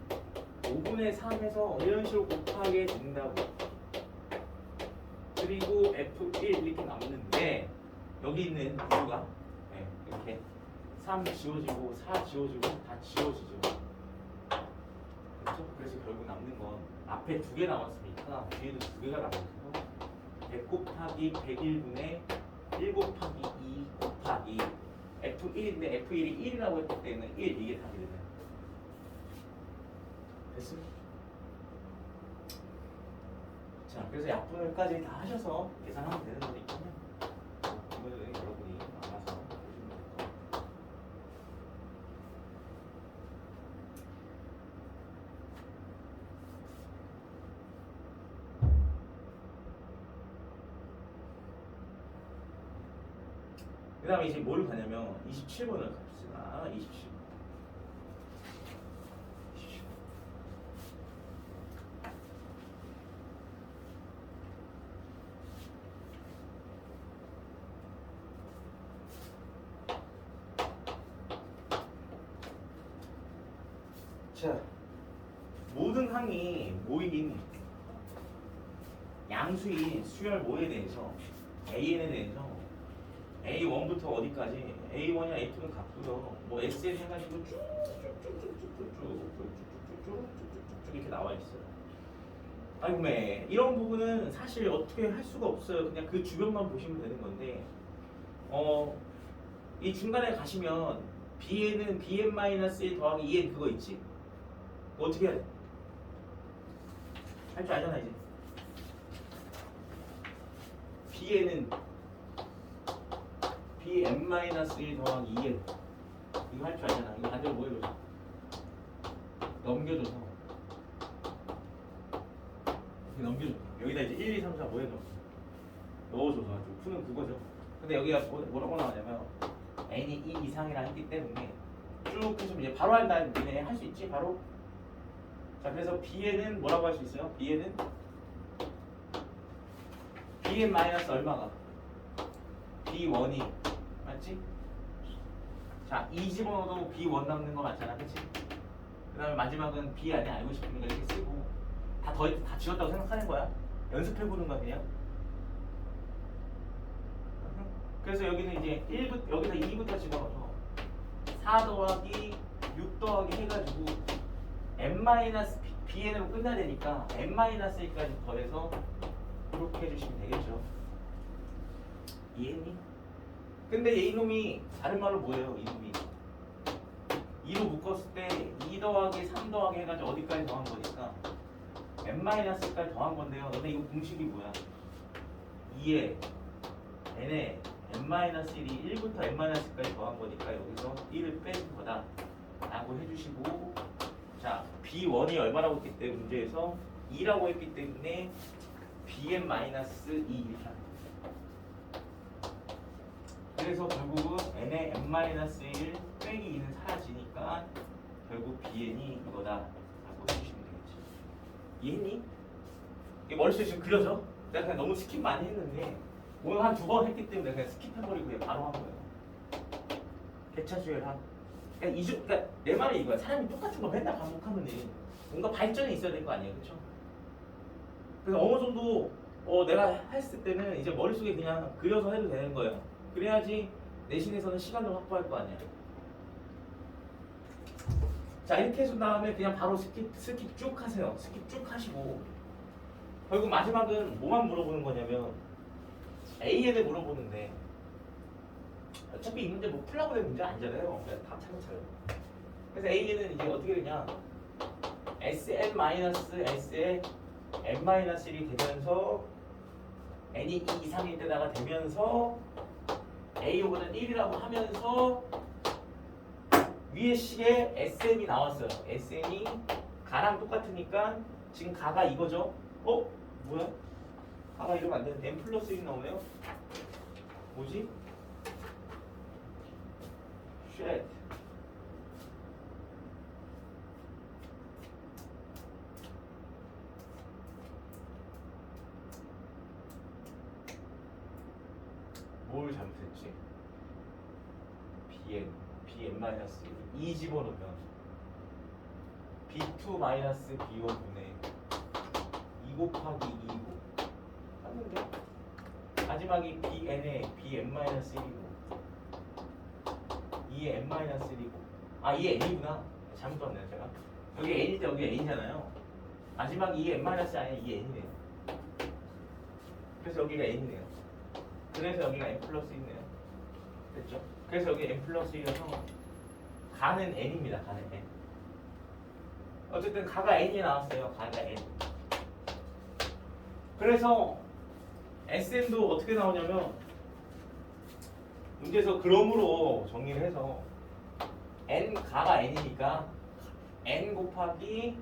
5분의 3에서 이런 식으로 곱하게 된다고. 그리고 F1 이렇게 남는데 여기 있는 이유가 이렇게 3 지워지고 4 지워지고 다 지워지죠. 그렇죠? 그래서 결국 남는 건 앞에 2개 남았으니까 뒤에도 2개가 남아서 100 곱하기 101분의 1 곱하기 2 곱하기 F1인데 F1이 1이라고 했기 때문에 1 이게 답이 되네요. 됐습니다. 자, 그래서 약분을까지 다 하셔서 계산하면 되는 거니까요. 이거는 여러분이 알아서 보시면 될 거예요. 그 다음에 이제 뭘 가냐면 27번을 갑시다. 27번. 자, 모든 항이 모인 양수인 수열 모에 대해서 AN에 대해서 A1부터 어디까지 A1이나 A2는 같고요. 뭐 SN 해가지고 쭉쭉쭉쭉쭉쭉쭉쭉쭉쭉쭉쭉 이렇게 나와 있어요. 아이고 매 이런 부분은 사실 어떻게 할 수가 없어요. 그냥 그 주변만 보시면 되는 건데 이 중간에 가시면 B에는 BN-1 더하기 2N 그거 있지? 그거 어떻게 해야 돼? 할 줄 알잖아 이제. B에는 BN-1 더하기 2N 이거 할 줄 알잖아. 이거 반대로 뭐 해줘서 넘겨줘서 이렇게 넘겨줘. 여기다 이제 1, 2, 3, 4 뭐 해줘? 넣어줘서 가지고 푸는 그거죠. 근데 여기가 뭐라고 나오냐면 n이 2 이상이라 했기 때문에 쭉 해주면 이제 바로 한다는 얘네 할 수 있지 바로. 자, 그래서 B에는 뭐라고 할 수 있어요? B에는 Bn 마이너스 얼마가? B1이 맞지? 자, 이 집어넣어도 B1 남는 거 맞잖아, 그치? 그 다음에 마지막은 B 안에 알고 싶은 거 이렇게 쓰고 다 지웠다고 생각하는 거야. 연습해보는 거야 그냥. 그래서 여기는 이제 1부터 여기서 2부터 집어넣어서 4 더하기 6 더하기 해가지고 bn으로 끝나야 되니까 n-1까지 더해서 이렇게 해주시면 되겠죠. 이해했니? 근데 이놈이 다른 말로 뭐예요? 이놈이 2로 묶었을 때 2 더하기 3 더하기 해가지고 어디까지 더한 거니까 n-까지 더한 건데요. 너네 이거 공식이 뭐야? 2에 n에 n-1이 1부터 n-까지 더한 거니까 여기서 1을 빼는 거다 라고 해주시고, 자, B1이 얼마라고 했기 때문에 문제에서 2라고 했기 때문에 bn-2 이렇게 하는 거죠. 그래서 결국은 n의 n-1 빼기 2는 사라지니까 결국 bn이 이거다 라고 해주시면 되겠죠. 이해했니? 이게 머릿속에 지금 그려져? 내가 그냥 너무 스킵 많이 했는데 오늘 한 2번 했기 때문에 내가 그냥 스킵해버리고 그냥 바로 한 거예요. 대차수열함. 그러니까 내 말이 이거야. 사람이 똑같은 거 맨날 반복하면은 뭔가 발전이 있어야 될 거 아니에요, 그렇죠? 그래서 어느 정도 내가 했을 때는 이제 머릿속에 그냥 그려서 해도 되는 거예요. 그래야지 내신에서는 시간을 확보할 거 아니야. 자, 이렇게 해준 다음에 그냥 바로 스킵 쭉 하세요. 스킵 쭉 하시고 결국 마지막은 뭐만 물어보는 거냐면 AN을 물어보는데 어차피 이 문제 뭐 풀라고 된 문제 아니잖아요. 그냥 다 차근차근. 그래서 AN은 이제 어떻게 되냐? Sn-S에 n-1이 되면서 n이 2 이상일 때다가 되면서 A요거는 1이라고 하면서 위에 식에 SN이 나왔어요. SN이 가랑 똑같으니까 지금 가가 이거죠? 뭐야? 가가 이러면 안 되는데 n 플러스 1이 나오네요? 뭐지? 쉣. 뭘 잘못했지? bn-1 2 집어넣으면 b2-b1분의 2 곱하기 2고 맞는데? 마지막이 bn에 bn-1이고 2에 n-1이고 2에 n이구나. 잘못 봤네요 제가. 여기 n일 때 여기 n이잖아요. 마지막 2에 n-1이 아니라 2에 n이네요. 그래서 여기가 n이네요. 그래서 여기가 n 플러스 1이네요. 됐죠? 그래서 여기 n 플러스 1이어서 가는 n입니다. 가는 n. 어쨌든 가가 n이 나왔어요. 가가 n. 그래서 SN도 어떻게 나오냐면 문제에서 그럼으로 정리를 해서 n 가가 n이니까 n 곱하기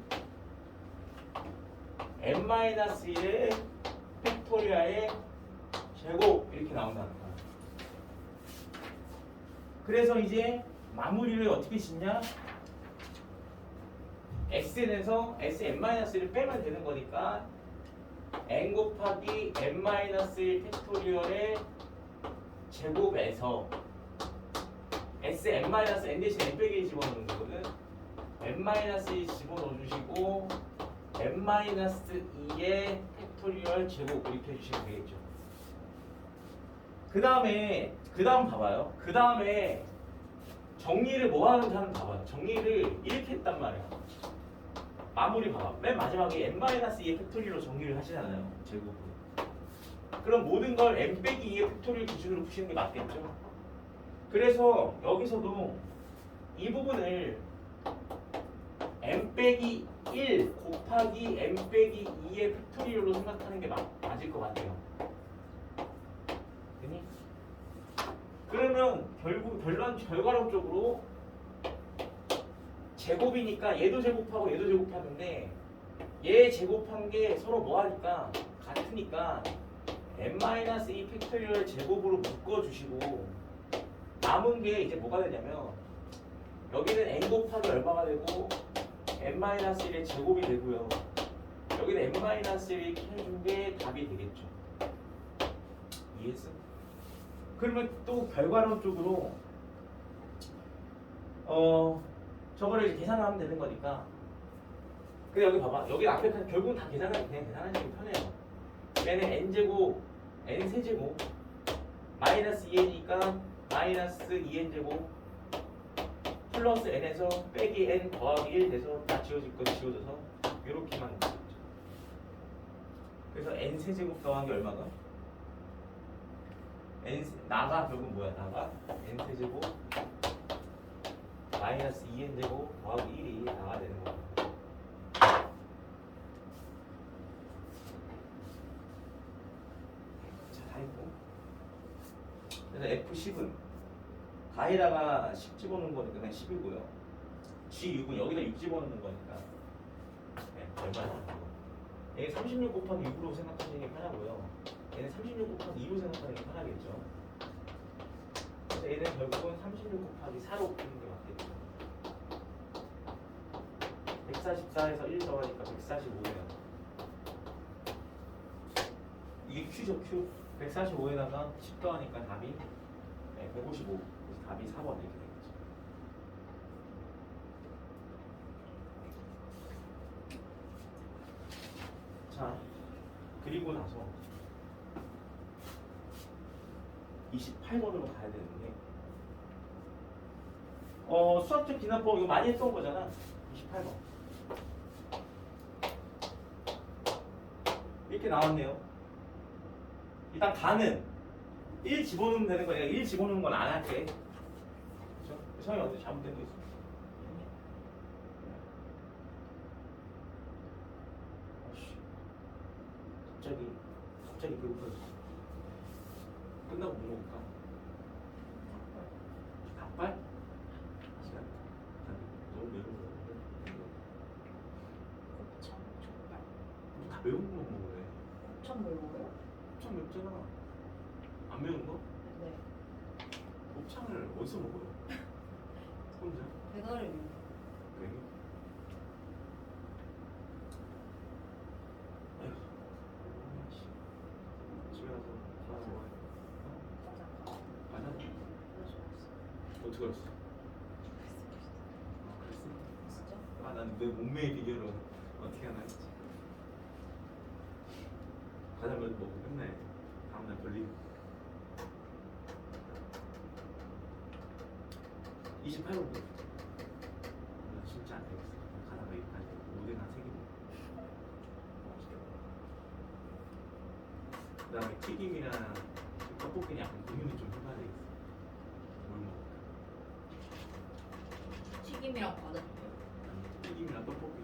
n-1의 팩토리아의 제곱 이렇게 나온다는 거야. 그래서 이제 마무리를 어떻게 짓냐? xn에서 sn-1을 빼면 되는 거니까 n 곱하기 n-1 팩토리얼의 제곱에서 sn-n 대신 n 빼기 1 집어넣는 거거든. n-1 집어넣어주시고 n-2의 팩토리얼 제곱 이렇게 해주시면 되겠죠. 그 다음 봐봐요. 그 다음에 정리를 뭐 하는지 한번 봐봐요. 정리를 이렇게 했단 말이야. 마무리 봐봐. 맨 마지막에 n-2의 팩토리로 정리를 하시잖아요. 제곱을. 그럼 모든 걸 n 빼기 2의 팩토리를 기준으로 푸시는 게 맞겠죠? 그래서 여기서도 이 부분을 n 빼기 1 곱하기 n 빼기 2의 팩토리얼로 생각하는 게 맞을 것 같아요. 되니? 그러면 결국 결과론적으로 제곱이니까 얘도 제곱하고 얘도 제곱하는데 얘 제곱한 게 서로 뭐하니까 같으니까 n-2 팩토리얼 제곱으로 묶어주시고 남은 게 이제 뭐가 되냐면 여기는 n 곱하기 얼마가 되고 n-1의 제곱이 되고요. 여기는 n-1을 해준 게 답이 되겠죠. 이해했어? 그러면 또 결과론적으로 저거를 이제 계산을 하면 되는 거니까. 근데 여기 봐봐. 여기 앞에 결국은 다 그냥 계산하는 게 편해요. 얘는 n제곱, n 세제곱 마이너스 2n이니까 마이너스 2n제곱 플러스 n에서 빼기 n 더하기 1 돼서 다 지워질 건 지워져서 이렇게만 나오죠. 그래서 n 세제곱 더하기 얼마가? 나가 결국 뭐야? 나가 n 세제곱 마이너스 2n제곱 더하기 1이 나가야 되는 거야. 자, 다 했고. 그래서 F10은 가에다가 10 집어넣는 거니까 그냥 10이고요. G6은 여기다 6 집어넣는 거니까 얼마나? 얘 36 곱하기 6으로 생각하시는 게 편하고요. 얘는 36 곱하기 2로 생각하는 게 편하겠죠. 그래서 얘는 결국은 36 곱하기 4로 푸는 게 맞겠죠. 144에서 1 더하니까 145예요. 이게 Q죠, Q. 145에다가 10 더하니까 답이 155. 그래서 답이 4번 이렇게 되겠죠. 자, 그리고 나서 28번으로 가야 되는데 수학적 기납법 이거 많이 했던 거잖아. 28번 이렇게 나왔네요. 일단 가는 1 집어넣으면 되는 거야. 1 집어넣는 건 안 할게. 그렇죠? 성이 어디 잘못된 거 있어? 갑자기 배고파졌어. 끝나고 뭐 먹을까? 닭발? 시간. 너무 매운 거 먹는데. 곱창 족발. 다 매운 거만 먹으래. 곱창 매워요? 곱창 맵잖아. 안 매운 거? 네. 곱창을 어디서 먹어요? 혼자? 배달의 민. 왜? 아휴. 집에 가서 하나 먹어야 돼. 맞아? 어떻게 알았어? 아, 그랬어? 진짜? 아, 난 내 몸매의 비결은 어떻게 하나 했지. 과자만 먹고 끝내. 다음날 걸리고. 28번. 진짜 안 되겠어. 가다가 여기까지 오뎅 한 3개 먹어. 그 다음에 튀김이랑 떡볶이는 약간 고민을 좀 해봐야 되겠어. 뭘 먹을까? 튀김이랑 과자 주세요. 튀김이랑 떡볶이.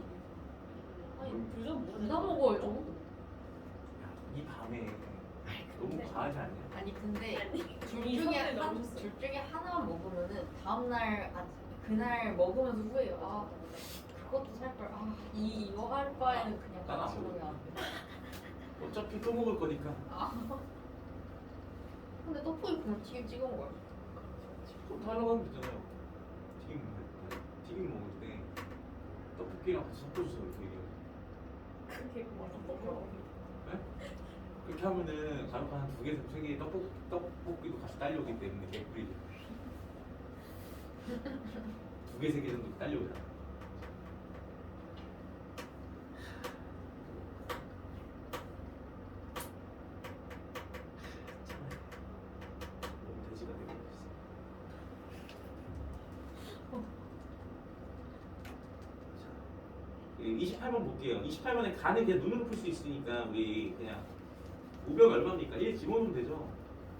아니 그좀 문다 먹어요 좀. 야, 이 밤에 너무 과하지 않냐? 아니 근데 둘 이 중에 선을 넘었어. 둘 중에 하나만 먹으면은 다음날 그날 먹으면서 후회해요. 아 그것도 살 걸. 아 이거 할 바에는 그냥 난안 같이 먹으면 안 돼. 어차피 또 먹을 거니까. 근데 떡볶이 그냥 튀김 찍어 먹어요. 또 하려고 하면 되잖아요. 튀김 먹을 때 떡볶이랑 같이 섞어줘서 이렇게 얘기해요. 그렇게 맛없더라고. 그렇게 하면은 가루가 한 2개, 3개 떡볶이도 같이 딸려오기 때문에 개꿀이죠. 2개, 3개 정도 딸려오잖아. 너무 돼지가 되고 있어. 자, 28번 볼게요. 28번에 가는 그냥 눈으로 풀 수 있으니까 우리 그냥 500 얼마입니까? 1 집어넣으면 되죠.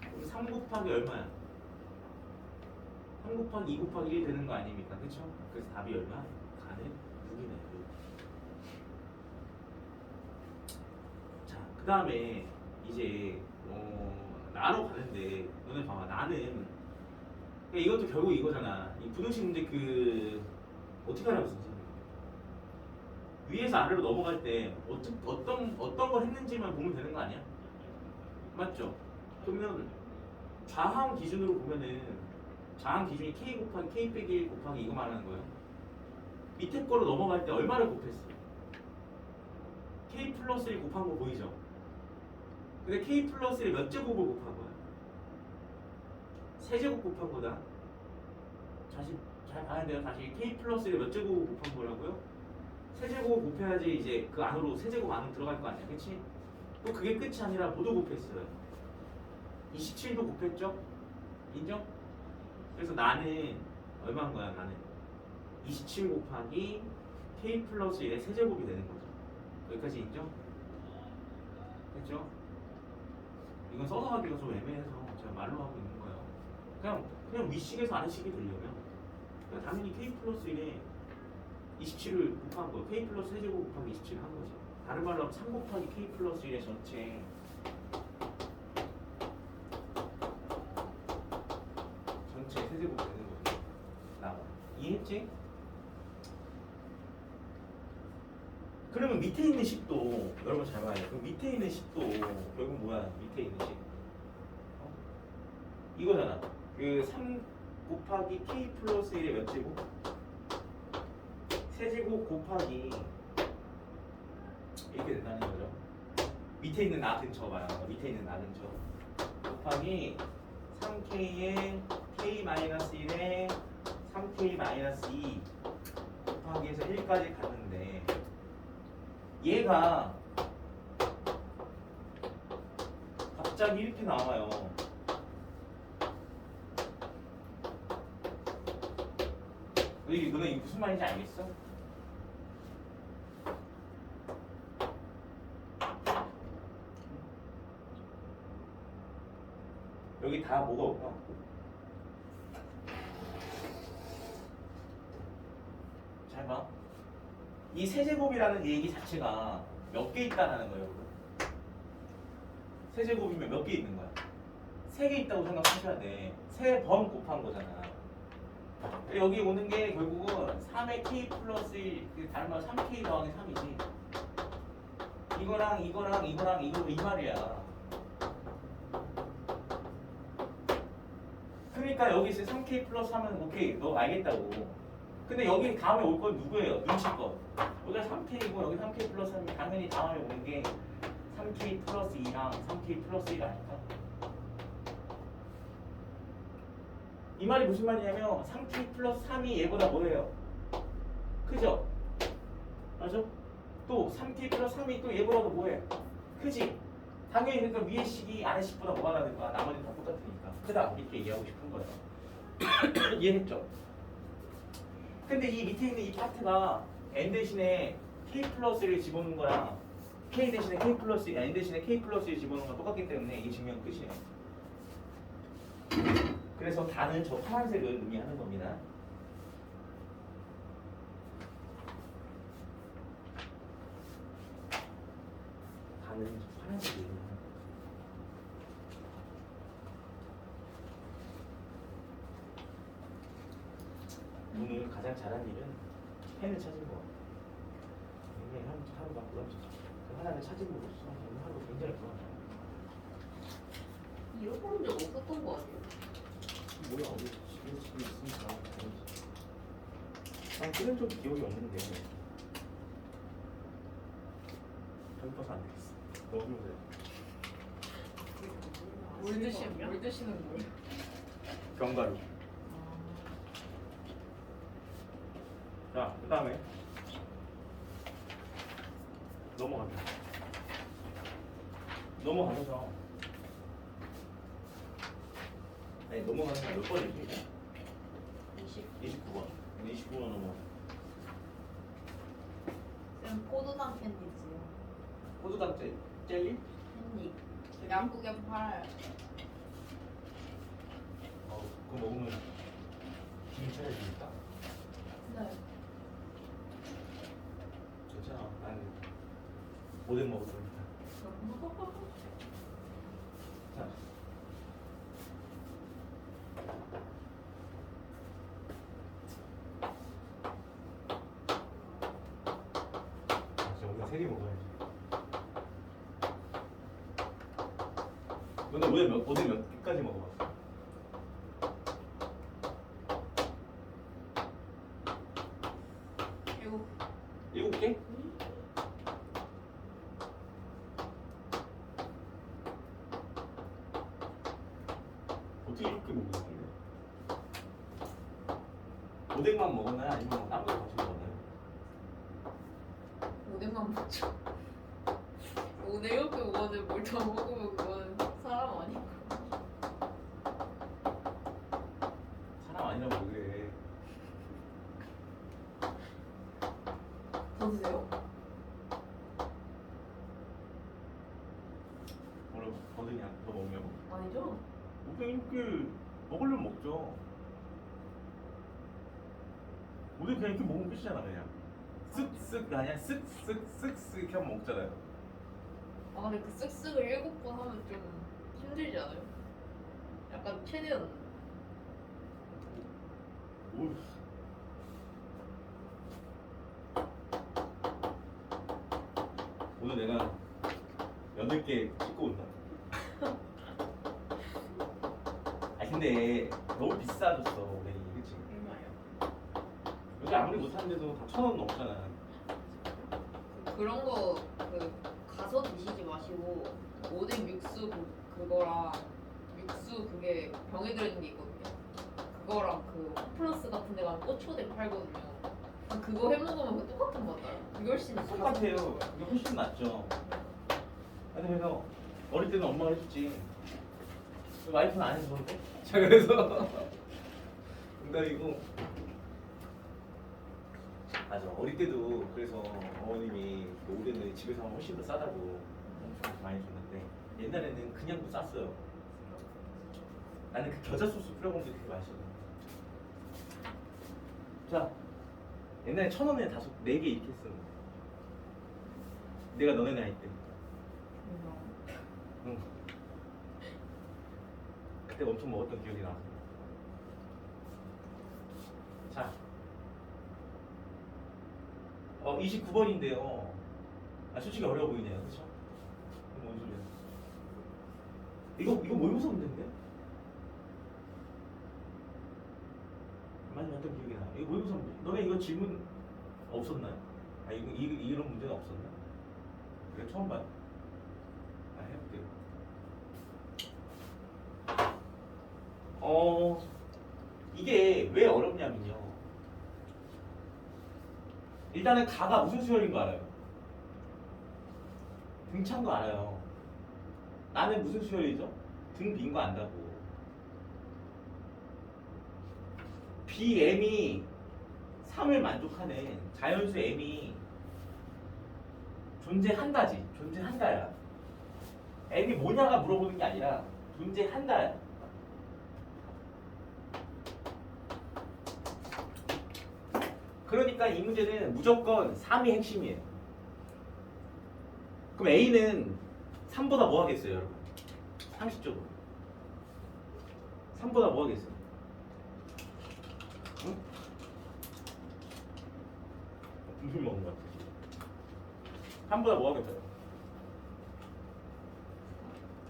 그럼 3 곱하기 얼마야? 3 곱하기 2 곱하기 1 되는 거 아닙니까? 그쵸? 그래서 답이 얼마? 가는 6이네요. 자, 그 다음에 이제 나로 가는데 너네 봐봐. 나는 그러니까 이것도 결국 이거잖아. 이 부등식 문제 어떻게 하라고 선생님? 위에서 아래로 넘어갈 때 어떤 걸 했는지만 보면 되는 거 아니야? 맞죠? 그러면 좌항 기준으로 보면은 좌항 기준이 k 곱하기 k 빼기 1 곱하기 이거 말하는 거예요. 밑에 거로 넘어갈 때 얼마를 곱했어? k 플러스 1 곱한 거 보이죠? 근데 k 플러스 1 몇 제곱을 곱한 거야? 세제곱 곱한 거다. 다시 잘 봐야 돼요. 다시 k 플러스 1 몇 제곱 곱한 거라고요? 세제곱 곱해야지 이제 그 안으로 세제곱 안으로 들어갈 거 아니야, 그치? 또 그게 끝이 아니라 모두 곱했어요. 27도 곱했죠? 인정? 그래서 나는 얼마인 거야? 나는 27 곱하기 k 플러스 1의 세제곱이 되는 거죠. 여기까지 인정? 됐죠? 이건 써서 하기가 좀 애매해서 제가 말로 하고 있는 거예요. 그냥 윗식에서 아래식이 되려면 그냥 당연히 k 플러스 1에 27을 곱한 거예요. k 플러스 세제곱 곱하기 27을 한 거죠. 다른 말로 하면 3 곱하기 k 플러스 1의 전체 세제곱 되는 거죠. 나와. 이해했지? 그러면 밑에 있는 식도 여러분 잘 봐야 돼. 그럼 밑에 있는 식도 결국 뭐야? 밑에 있는 식 이거잖아. 그 3 곱하기 k 플러스 1의 몇 제곱? 세제곱 곱하기 이렇게 된다는 거죠. 밑에 있는 나 근처 봐요. 밑에 있는 나 근처 곱하기 3k의 k-1에 3k-2 곱하기 해서 1까지 갔는데 얘가 짝이 이렇게 나와요. 너네 무슨 말인지 알겠어? 여기 다 뭐가 올까? 잘 봐. 이 세제곱이라는 얘기 자체가 몇 개 있다라는 거예요. 세제곱이면 몇 개 있는 거야? 3개 있다고 생각하셔야 돼. 3번 곱한 거잖아. 여기 오는 게 결국은 3의 k 플러스 1, 다른 말로 3k 더하기 3이지. 이거랑 이거랑 이거랑 이거 이 말이야. 그러니까 여기 있을 3k 플러스 3은 오케이, 너 알겠다고. 근데 여기 다음에 올 건 누구예요? 눈치껏. 여기가 3k이고 여기 3k 플러스 3이면 당연히 다음에 오는 게 3k 플러스 2랑 3k 플러스 1 아닐까? 이 말이 무슨 말이냐면 3k 플러스 3이 얘보다 뭐예요? 크죠? 맞아? 또 3k 플러스 3이 또 얘보다도 뭐해? 크지? 당연히 그러니까 위에 식이 아래 식보다 뭐가 나니까 나머지는 다 똑같으니까 크다 이렇게 얘기하고 싶은 거예요. 이해했죠? 근데 이 밑에 있는 이 파트가 n 대신에 k 플러스를 집어넣는 거랑 k 대신에 k 플러스 n 대신에 k 플러스를 집어넣는 건 똑같기 때문에 이 증명 끝이에요. 그래서 다는 저 파란색을 의미하는 겁니다. 다는 저 파란색을 의미하는 겁니다. 오늘 가장 잘한 일은 펜을 찾은 거. 굉장히 하루가 불안해서 그 하나를 찾음으로써 오늘 하루 굉장히 불안해요. 잃어버린 적 없었던 거 아니에요? 뭐야 어디 집에 있으니까 난 그런 적 기억이 없는데 배고파서 안 되겠어. 먹으면 돼. 물 드시는 거예요? 견과류. 자, 그 다음에 넘어가면서 아니 넘어가는 게 몇 번이지? 29번. 29번 넘어. 쌤 포도당 캔디지요. 호두당 젤리? 캔디. 양국에 팔아요. 그거 먹으면 기분 차려지니까. 네. 괜찮아. 난 오뎅 먹을 거니까. 자. 진짜 우리가 3개 먹어야지. 너는 오뎅 몇 개까지 먹어봤어? 일곱. 7개? 어떻게 이렇게 먹는 건데? 오뎅만 먹었나요? 아니면 뭐 다른 거 같이 먹었나요? 오뎅만 먹죠. 오뎅 이렇게 먹었는데 뭘 더 먹으면 그건 사람 아니고. 사람 아니라고 왜 그래? 더 드세요? 뭐라 거드냐? 너 먹냐고? 아니죠? 오뎅 이렇게 먹으려면 먹죠. 오뎅 그냥 이렇게 먹으면 끝이잖아 그냥. 쓱쓱 아니야 쓱쓱쓱쓱 이렇게 하면 먹잖아요. 아 근데 그 쓱쓱을 7번 하면 좀 힘들지 않아요? 약간 최대한. 오. 오늘 내가 8개 찍고 온다. 아 근데 너무 비싸졌어 오뎅이 그치? 얼마예요? 요즘 아무리 못하는데도 다 1,000원 넘잖아. 그런 거 가서 드시지 마시고 오뎅 육수 그거랑 육수 그게 병에 들어있는 게 있거든요. 그거랑 그 홈플러스 같은 데 가면 고추오뎅 팔거든요. 그거 해 먹으면 그 똑같은 거 같아요. 그게 훨씬 똑같아요. 이게 훨씬 낫죠. 아니 그래서 어릴 때는 엄마가 해줬지. 와이프는 안 해줬는데. 자 그래서 농담이고. 맞아. 어릴 때도 그래서 어머님이 오뎅을 집에서 하면 훨씬 더 싸다고 엄청 많이 줬는데 옛날에는 그냥도 쌌어요. 나는 그 겨자 소스 뿌려먹는 게 되게 맛있어. 자, 옛날에 1,000원에 4개 이렇게 했어. 내가 너네 나이 때. 응. 그때 엄청 먹었던 기억이 나. 자, 29번인데요. 아, 솔직히 어려워 보이네요, 그렇죠? 뭔 소리야? 이거 모의고사 문제인데? 많이 봤던 기억이 나. 이거 모의고사 문제. 너네 이거 질문 없었나요? 아, 이런 문제는 없었나? 그래 처음 봐요. 아, 해볼게요. 이게 왜 어렵냐면요. 일단은 가가 무슨 수열인 거 알아요? 등찬 거 알아요. 나는 무슨 수열이죠? 등 빈 거 안다고. BM이 3을 만족하는 자연수 M이 존재한다지. 존재한다야. M이 뭐냐가 물어보는 게 아니라 존재한다야. 그러니까 이 문제는 무조건 3이 핵심이에요. 그럼 A는 3보다 뭐 하겠어요, 여러분? 상식적으로. 3보다 뭐 하겠어요? 응? 무슨 먹은 것 같아? 3보다 뭐 하겠어요?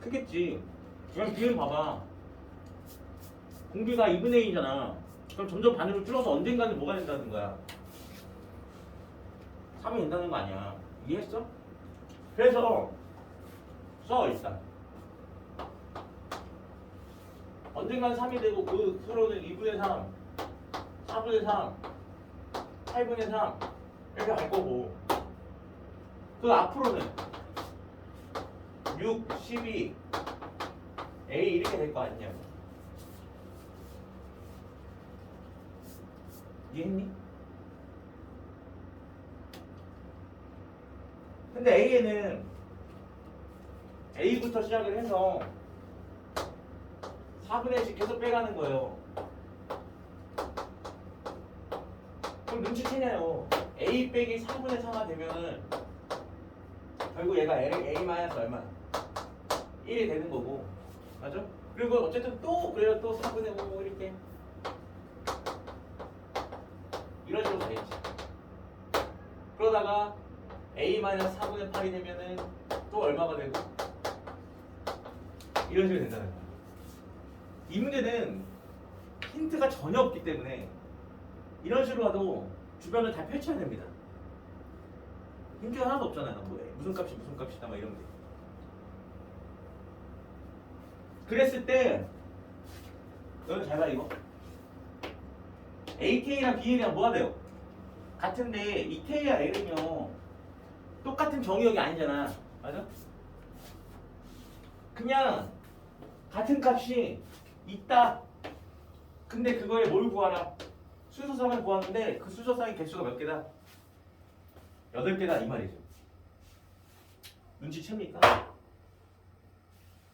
크겠지. 그럼 뒤에 봐봐. 공비가 2분의 1이잖아. 그럼 점점 반으로 줄어서 언젠가는 뭐가 된다는 거야? 3이 된다는 거 아니야. 이해했어? 그래서 써 일단. 언젠가는 3이 되고 그 수로는 2분의 3, 4분의 3, 8분의 3 이렇게 갈 거고 그 앞으로는 6, 12, A 이렇게 될 거 아니냐. 이해했니? 근데 A에는 A부터 시작을 해서 4분의 1씩 계속 빼가는 거예요. 그럼 눈치채냐요. A 빼기 4분의 3가 되면은 결국 얘가 A 마이너스 얼마? 1이 되는 거고. 맞아? 그리고 어쨌든 또 그래요. 또 4분의 5 이렇게 이런 식으로 가겠지. 그러다가 A 마이너스 4분의 8이 되면은 또 얼마가 되고 이런 식으로 된다는 거야. 이 문제는 힌트가 전혀 없기 때문에 이런 식으로 하도 주변을 다 펼쳐야 됩니다. 힌트가 하나도 없잖아요. 뭐 무슨 값이 무슨 값이다 막 이런 게. 그랬을 때 너는 잘 봐 이거. AK랑 BL이랑 뭐가 돼요? 같은데 이 K와 L은요 똑같은 정의역이 아니잖아. 맞아? 그냥 같은 값이 있다. 근데 그거에 뭘 구하라? 수소상을 구하는데 그 수소상의 개수가 몇 개다? 8개다 이 말이죠. 눈치챕니까?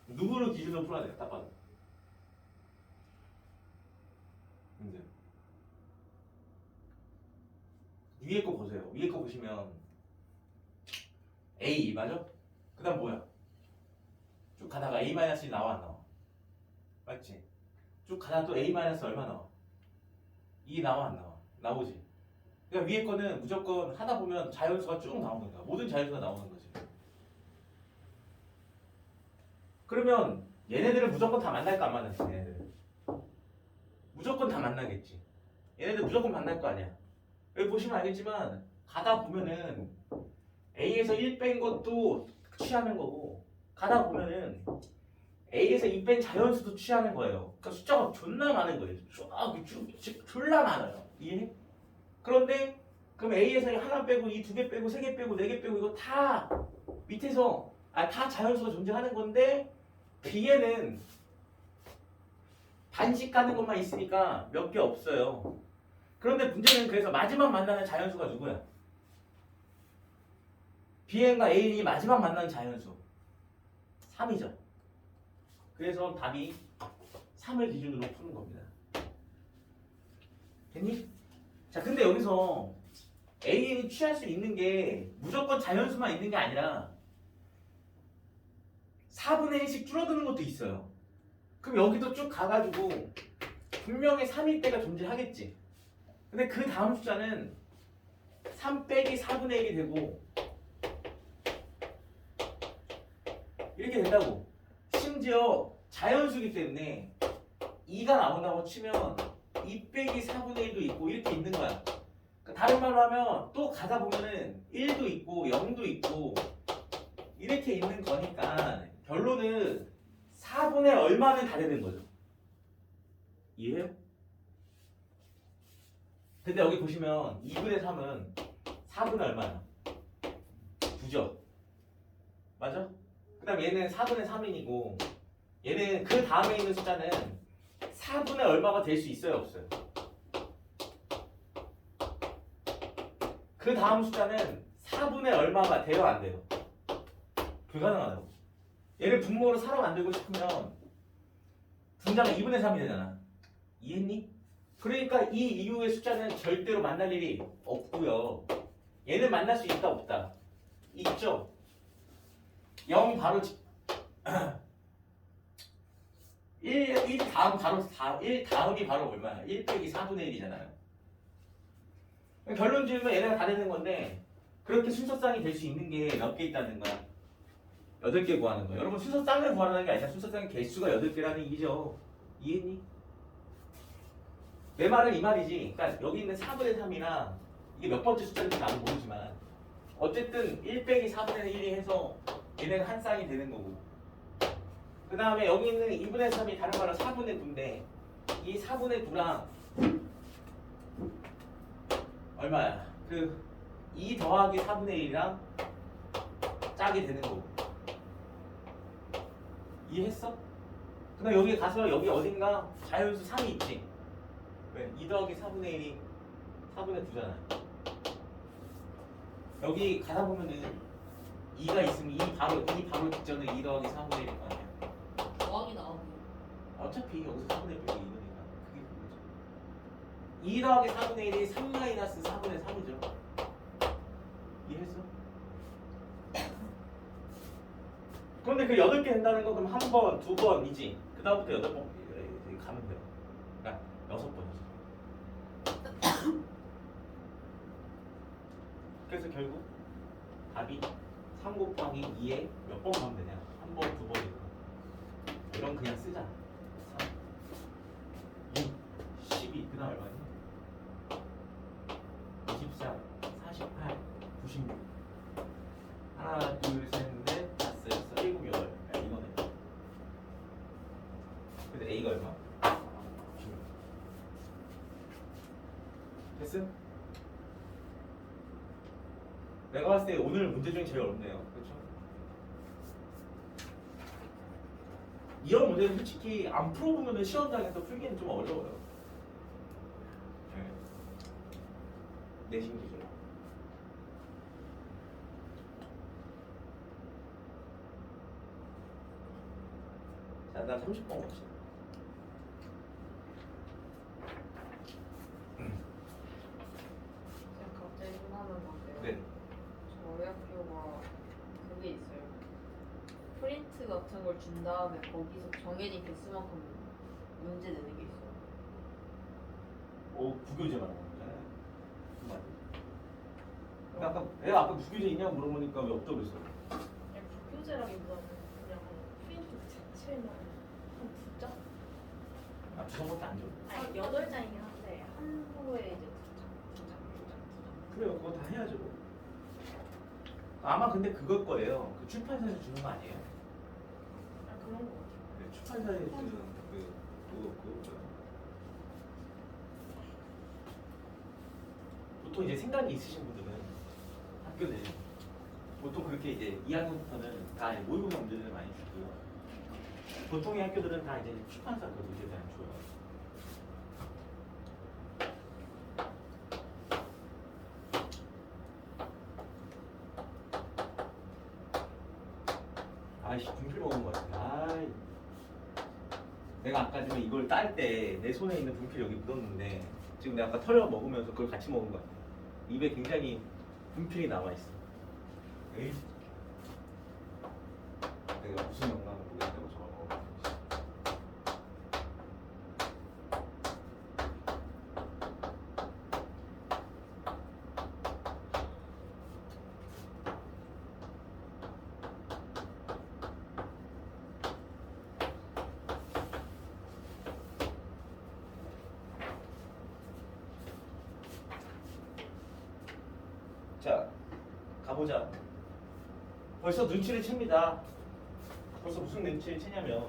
누구를 기준으로 풀어야 돼요? 딱 봐도. 이제 위에 거 보세요. 위에 거 보시면 A 맞아? 그 다음 뭐야? 쭉 가다가 A-1 나와 안 나와? 맞지? 쭉 가다가 또 A- 얼마 나와? 2 나와 안 나와? 나오지? 그러니까 위에 거는 무조건 하다 보면 자연수가 쭉 나오는 거야. 모든 자연수가 나오는 거지. 그러면 얘네들은 무조건 다 만날까 안 만날까? 얘네들은 무조건 다 만나겠지. 얘네들 무조건 만날 거 아니야. 여기 보시면 알겠지만 가다 보면은 A에서 1 뺀 것도 취하는 거고 가다 보면은 A에서 2 뺀 자연수도 취하는 거예요. 그러니까 숫자가 존나 많은 거예요. 졸라 많아요. 이해? 그런데 그럼 A에서 하나 빼고 이 2개 빼고 3개 빼고 4개 빼고 이거 다 밑에서 다 자연수가 존재하는 건데 B에는 단식하는 것만 있으니까 몇 개 없어요. 그런데 문제는 그래서 마지막 만나는 자연수가 누구야? Bn과 An이 마지막 만나는 자연수 3이죠. 그래서 답이 3을 기준으로 푸는 겁니다. 됐니? 자, 근데 여기서 An이 취할 수 있는 게 무조건 자연수만 있는 게 아니라 4분의 1씩 줄어드는 것도 있어요. 그럼 여기도 쭉 가가지고 분명히 3일 때가 존재하겠지. 근데 그 다음 숫자는 3 빼기 4분의 1이 되고 이렇게 된다고. 심지어 자연수기 때문에 2가 나온다고 치면 2 빼기 4분의 1도 있고 이렇게 있는 거야. 그러니까 다른 말로 하면 또 가다 보면은 1도 있고 0도 있고 이렇게 있는 거니까 결론은 4분의 얼마는 다 되는 거죠. 이해해요? 근데 여기 보시면 2분의 3은 4분의 얼마야? 9죠. 맞아? 그 다음 얘는 4분의 3인이고 얘는 그 다음에 있는 숫자는 4분의 얼마가 될 수 있어요? 없어요? 그 다음 숫자는 4분의 얼마가 돼요? 안 돼요? 불가능하다고. 얘를 분모로 사로 만들고 싶으면 분자가 2분의 3이 되잖아. 이해했니? 그러니까 이 이후의 숫자는 절대로 만날 일이 없고요. 얘는 만날 수 있다 없다? 있죠? 0 바로 1 다음 바로 1 다음이 바로 얼마야? 1 빼기 4분의 1이잖아요. 결론 지으면 얘네가 다 되는 건데 그렇게 순서쌍이 될 수 있는 게 몇 개 있다는 거야? 8개 구하는 거야. 여러분 순서쌍을 구하라는 게 아니라 순서쌍의 개수가 8개라는 얘기죠. 이해했니? 내 말은 이 말이지. 그러니까 여기 있는 4분의 3이나 이게 몇 번째 숫자인지 나는 모르지만 어쨌든 1 빼기 4분의 1이 해서 얘네가 한 쌍이 되는 거고 그 다음에 여기 있는 2분의 3이 다른 말로 4분의 9인데 이 4분의 9랑 얼마야? 그 2 더하기 4분의 1이랑 짝이 되는 거고 이해했어? 그 다음 여기 가서 여기 어딘가 자연수 3이 있지 왜? 2 더하기 4분의 1이 4분의 9잖아 여기 가다 보면은 2가 있으면 2 바로 직전에 2 더하기 4분의 1일 거 아니야 더하기 나오고 어차피 여기서 4분의 1 빼기 2니까 그게 그거죠 2 더하기 4분의 1이 3 마이너스 4분의 3이죠 이해했어? 그런데 그 8개 된다는 건 그럼 한 번, 두 번이지 그 다음부터 8번 가면 돼요 그러니까 6번이지 그래서 결국 답이 3 곱하기 2에 몇 번 가면 되냐? 한 번, 두 번, 이런 그냥 쓰자. 3, 6, 12, 그 다음 얼마니? 24, 48, 96 하나, 둘, 셋, 넷, 다섯, 여섯, 일곱, 여덟 야, 이거네. 근데 A가 얼마? 16 됐음? 내가 봤을 때 오늘 문제 중에 제일 어렵네요. 그렇죠? 이런 문제는 솔직히 안 풀어보면 시험장에서 풀기는 좀 어려워요. 네. 내신 기준. 자, 나 30번 봅시다. 제가 갑자기 생각난 건데요. 네. 저희 학교가 그게 있어요. 프린트 같은 걸 준 다음에 거기서 정해진 개수만큼 문제 내는 게 있어요. 부교재 말하는 거잖아요. 그 말이. 근데 아까 내가 아까 부교재 있냐고 물어보니까 왜 없다고 그랬어요? 그냥 부교재라기보다는 그냥 프린트 자체만 한 2장? 아, 두성밖에 안 줘. 아니 8장이긴 한데 한 호에 이제 2장. 그래요, 그거 다 해야죠. 아마 근데 그걸 거예요. 그 출판사에서 주는 거 아니에요? 아 그런 거 같아요. 네, 출판사에서 주는 보통 이제 생각이 있으신 분들은 학교 내에 보통 그렇게 이제 2학년부터는 다 모의고사 문제들을 많이 주고요. 보통의 학교들은 다 이제 출판사 그 문제들 안 줘요. 아이씨 분필 먹은 것 같아. 아이. 내가 아까 지금 이걸 딸 때 내 손에 있는 분필 여기 묻었는데 지금 내가 아까 털어 먹으면서 그걸 같이 먹은 것 같아. 입에 굉장히 분필이 남아 있어. 에이. 내가 무슨 영감을 모르겠다고 저걸 먹어. 자, 가보자. 벌써 눈치를 챕니다. 벌써 무슨 눈치를 채냐면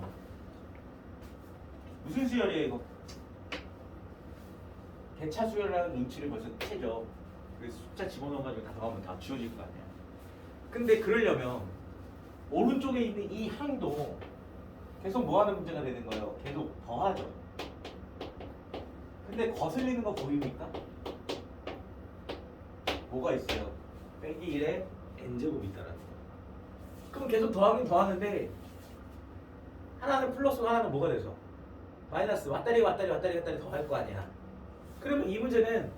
무슨 수열이에요 이거? 개차 수열이라는 눈치를 벌써 채죠. 그래서 숫자 집어넣어가지고 다 더하면 다 지워질 거 아니야. 근데 그러려면 오른쪽에 있는 이 항도 계속 뭐하는 문제가 되는 거예요? 계속 더하죠. 근데 거슬리는 거 보입니까? 뭐가 있어요? 빼기 1에 n제곱이 있다라는 거. 그럼 계속 더하긴 더하는데 하나는 플러스고 하나는 뭐가 돼서? 마이너스 왔다리 더할 거 아니야. 그러면 이 문제는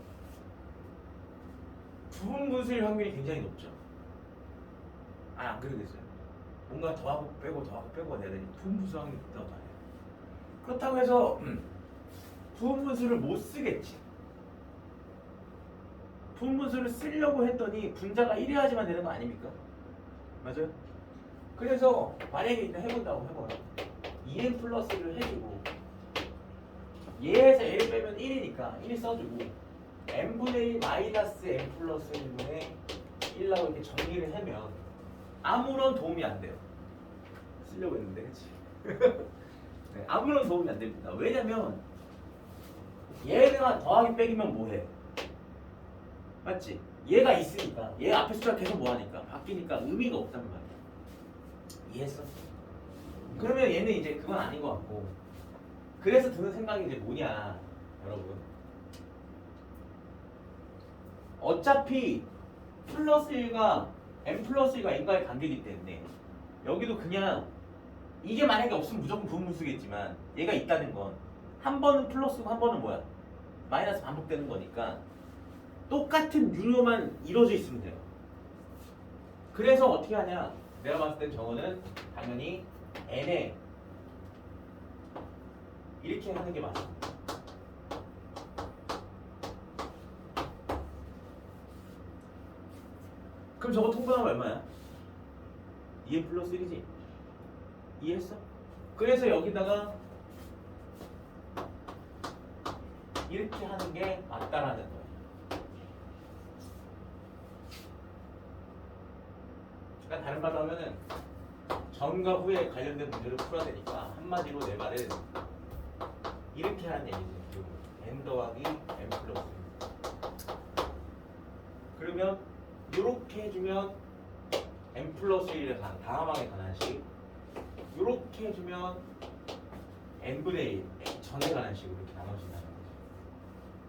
부분분수일 확률이 굉장히 높죠. 안 그러겠어요. 뭔가 더하고 빼고 내야 되니 부분분수 확률이 높다고 봐요. 그렇다고 해서 부분분수를 못 쓰겠지. 부분분수를 쓰려고 했더니 분자가 1위야지만 되는 거 아닙니까? 맞아요? 그래서 만약에 일단 해보라. 2n 플러스를 해주고 얘에서 a를 빼면 1이니까 1 써주고 n분의 1 마이너스 n 플러스 1분의 1라고 이렇게 정리를 하면 아무런 도움이 안 돼요. 쓰려고 했는데 그치? 네, 아무런 도움이 안 됩니다. 왜냐면 얘가 더하기 빼기면 뭐해? 맞지? 얘가 있으니까 얘 앞에 숫자 계속 뭐하니까 바뀌니까 의미가 없단 말이야. 이해했어? 그러면 얘는 이제 그건 아닌 것 같고 그래서 드는 생각이 이제 뭐냐 여러분 어차피 플러스 1과 n 플러스 1과 n과의 관계이기 때문에 여기도 그냥 이게 만약에 없으면 무조건 부분분수겠지만 얘가 있다는 건 한 번은 플러스고 한 번은 뭐야? 마이너스 반복되는 거니까 똑같은 유료만 이루어져 있으면 돼요. 그래서 어떻게 하냐? 내가 봤을 땐 저거는 당연히 n에 이렇게 하는 게 맞습니다. 그럼 저거 통분하면 얼마야? 2n 플러스 1이지? 이해했어? 그래서 여기다가 이렇게 하는 게 맞다라는 거예요. 그러니까 다른 말로 하면은 전과 후에 관련된 문제를 풀어야 되니까 한마디로 내 말은 이렇게 하는 얘기죠. n 더하기 n 플러스. 그러면 이렇게 해주면 n 플러스 1에 관한 다함항에 관한 식, 이렇게 해주면 n분의 1 전에 관한 식으로 이렇게 나눠진다는 거죠.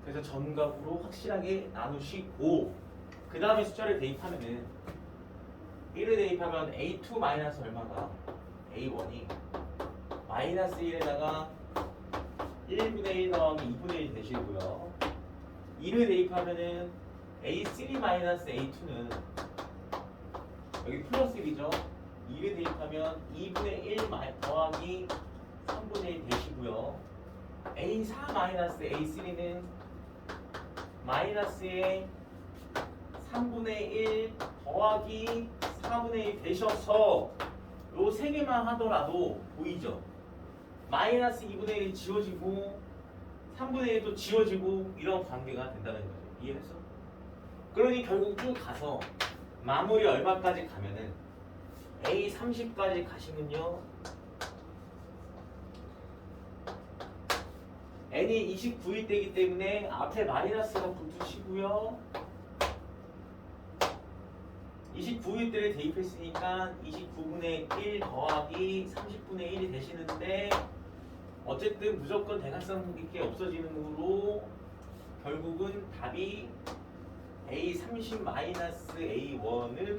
그래서 전과 후로 확실하게 나누시고 그 다음에 숫자를 대입하면은 1을 대입하면 a2 마이너스 얼마가 a1이 마이너스 1에다가 1분의 1 더하기 2분의 1 되시고요. 2를 대입하면은 a3 마이너스 a2는 여기 플러스 1이죠. 2를 대입하면 2분의 1 더하기 3분의 1 되시고요. a4 마이너스 a3는 마이너스의 3분의 1 더하기 4분의 1 되셔서 요 세 개만 하더라도 보이죠? 마이너스 2분의 1이 지워지고 3분의 1도 지워지고 이런 관계가 된다는 거죠. 이해했어? 그러니 결국 쭉 가서 마무리 얼마까지 가면은 A30까지 가시면요 n이 29일 때기 때문에 앞에 마이너스가 붙으시고요 29일들에 대입했으니까 29분의 1 더하기 30분의 1이 되시는데 어쨌든 무조건 대각선 있게 없어지는 으로 결국은 답이 A30 마이너스 A1은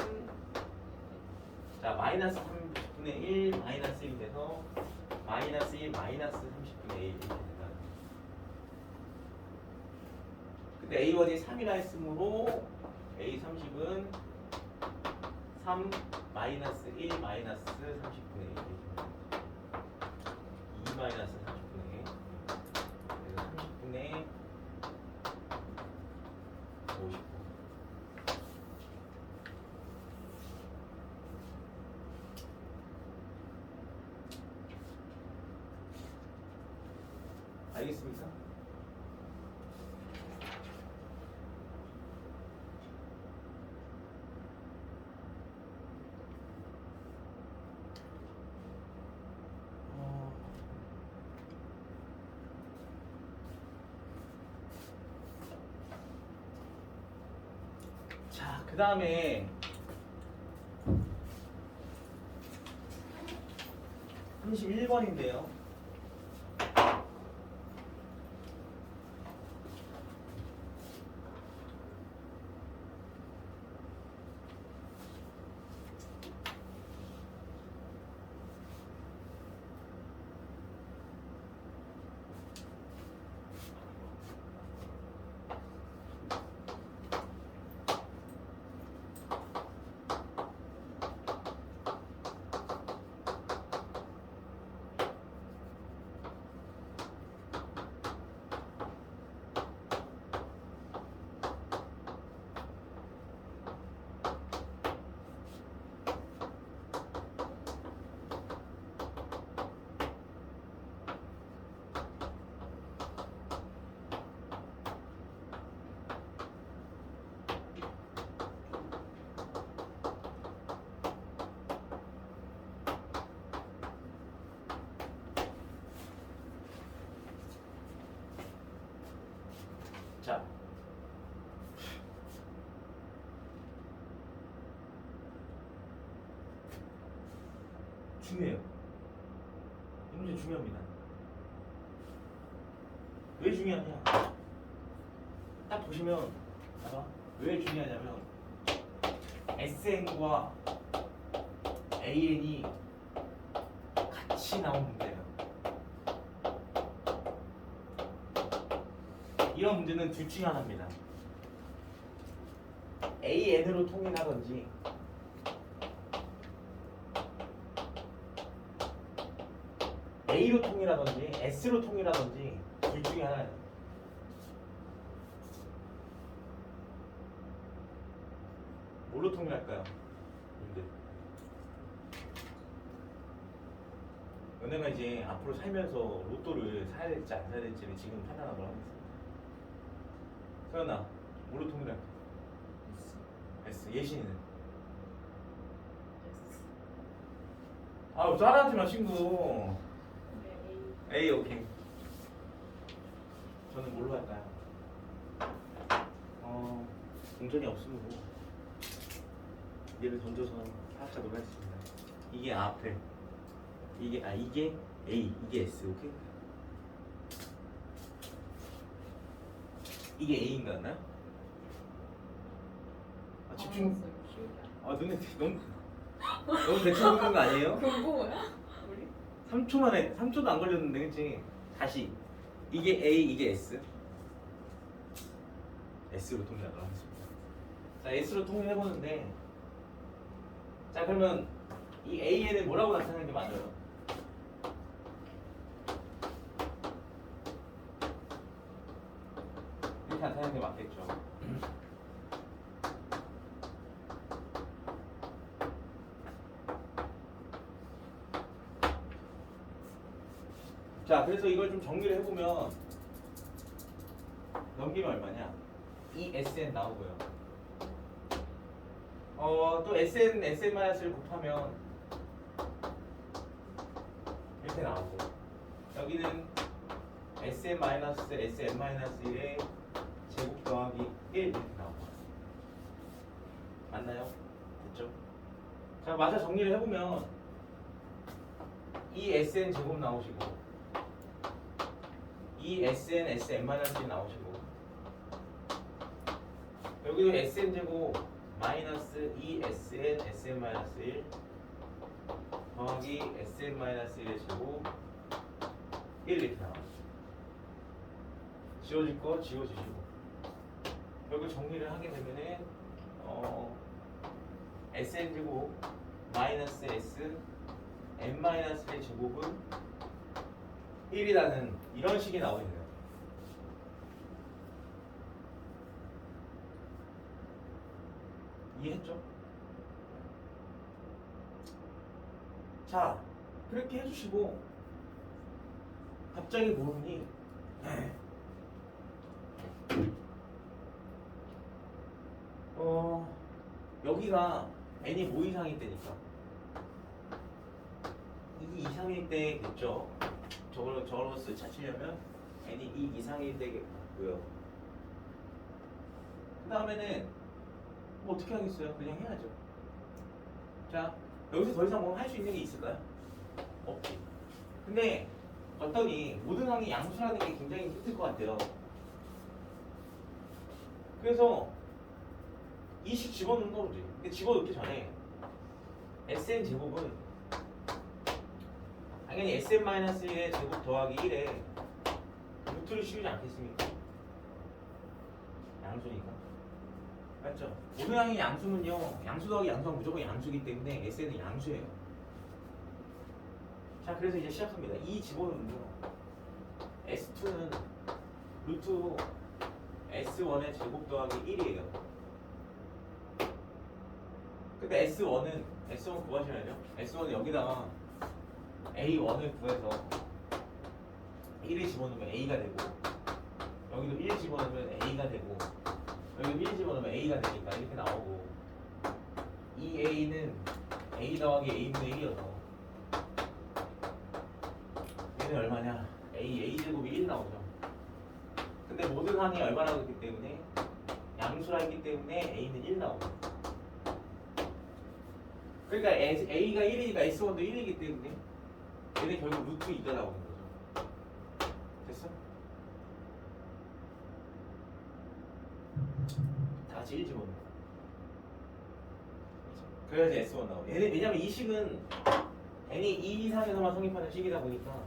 자 마이너스 30분의 1 마이너스 1이 돼서 마이너스 1 마이너스 30분의 1이 됩니다. 근데 A1이 3이라 했으므로 A30은 3 마이너스 1 마이너스 30분의 1 2 마이너스 30분의 1 그래서 30분의 50 알겠습니까? 자, 그 다음에 31번인데요. 자, 중요해요. 이 문제 중요합니다. 왜 중요하냐? 딱 보시면 봐봐. 왜 중요하냐면 SN과 AN이 같이 나온 문제예요. 이런 문제는 둘 중에 하나입니다. AN으로 통일하든지 A로 통일하든지 S로 통일하든지 둘 중에 하나예요. 뭘로 통일할까요? 근데 연애가 이제 앞으로 살면서 로또를 사야 될지 안 사야 될지를 지금 판단하도록 하겠습니다. 서연아, 뭘로 통일할까? S. 예신이는? 아, 따라하지 마, 친구. 네, A, 오케이. 저는 뭘로 할까요? 동전이 없으므로 얘를 던져서 살짝 놀아주겠습니다. 이게 앞에, 이게 A, 이게 S, 오케이? 이게 A인 거 같나요? 아, 집중. 아, 눈에 너무 대충 보는 거 아니에요? 금붕어야? 우리? 3초 만에 3초도 안 걸렸는데, 그치? 다시 이게 A, 이게 S. S로 통일하도록 하겠습니다. 자, S로 통일해보는데, 자, 그러면 이 AN은 뭐라고 나타내는 게 맞아요? 이렇게 나타내는 게 맞겠죠. 자, 그래서 이걸 좀 정리를 해보면 넘기면 얼마냐? 이 SN 나오고요. 또 SN-를 곱하면 이렇게 나오고, 여기는 SN-SN-1의 제곱 더하기 1 이렇게 나오고. 맞나요? 자, 마저 정리를 해보면 이 SN 제곱 나오시고 이 SN, SN-1 나오시고 여기도 SN 제곱 마이너스 2SN, SN-1 더하기 SN-1의 제곱 1 이렇게 나와요. 지워질 거 지워주시고 결국 정리를 하게 되면은 SN 제곱 마이너스 S n-의 제곱은 1이라는 이런 식이 나오네요. 이해했죠? 자, 그렇게 해주시고 갑자기 모르니 여기가 n이 뭐 이상일 때니까 2 이상일 때겠죠. 저로서 찾으려면 n이 2 이상일 때겠고요. 그 다음에는 뭐 어떻게 하겠어요? 그냥 해야죠. 자, 여기서 더 이상 뭐 할 수 있는 게 있을까요? 없지. 근데 어떠니 모든 항이 양수라는 게 굉장히 힘들 것 같아요. 그래서 이식 집어넣는 거지. 근데 집어넣기 전에 SN 제곱은 당연히 SN-1의 제곱 더하기 1에 루트를 씌우지 않겠습니까? 양수니까. 맞죠? 모든 항의 양수는요, 양수 더하기 양수는 무조건 양수이기 때문에 SN은 양수예요. 자, 그래서 이제 시작합니다. 이 집어넣는요, S2는 루트 S1의 제곱 더하기 1이에요. 근데 S1 구하시려면 S1은 여기다가 A1을 구해서 1을 집어넣으면 A가 되고 여기도 1 집어넣으면 A가 되고 여기도 1 집어넣으면 A가 되니까 이렇게 나오고 이 A는 A 더하기 A분의 1이어서 얘는 얼마냐? A제곱이 1 나오죠. 근데 모든 항이 얼마나 그렇기 때문에 양수라 했기 때문에 A는 1 나오죠. 그러니까 A가 1이니까 S1도 1이기 때문에 얘는 결국 루트 2가 나오는 거죠. 됐어? 다 같이 1 집어넣어. 그래야지 S1 나오고. 왜냐면 이 식은 n이 2 이상에서만 성립하는 식이다 보니까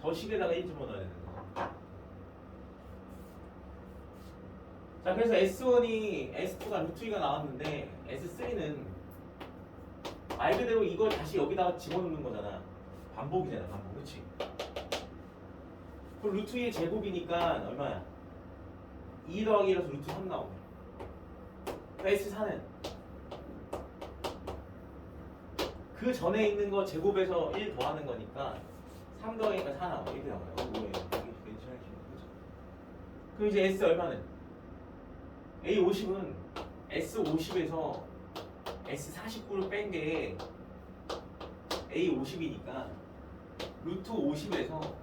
저 식에다가 1 집어넣어야 되는 거죠. 자, 그래서 S2가 루트 2가 나왔는데 S3는 말 그대로 이걸 다시 여기다가 집어넣는 거잖아. 반복이잖아, 반복. 그치? 그럼 루트 2의 제곱이니까 얼마야? 2 더하기 1에서 루트 3 나오네. S4는 그 전에 있는 거 제곱에서 1 더하는 거니까 3 더하기니까 4 나와. 이렇게 나와요. 뭐예요? 이게 괜찮으시는 거죠? 그럼 이제 S 얼마는? A50은 S50에서 S49를 뺀 게 A50이니까 루트 50에서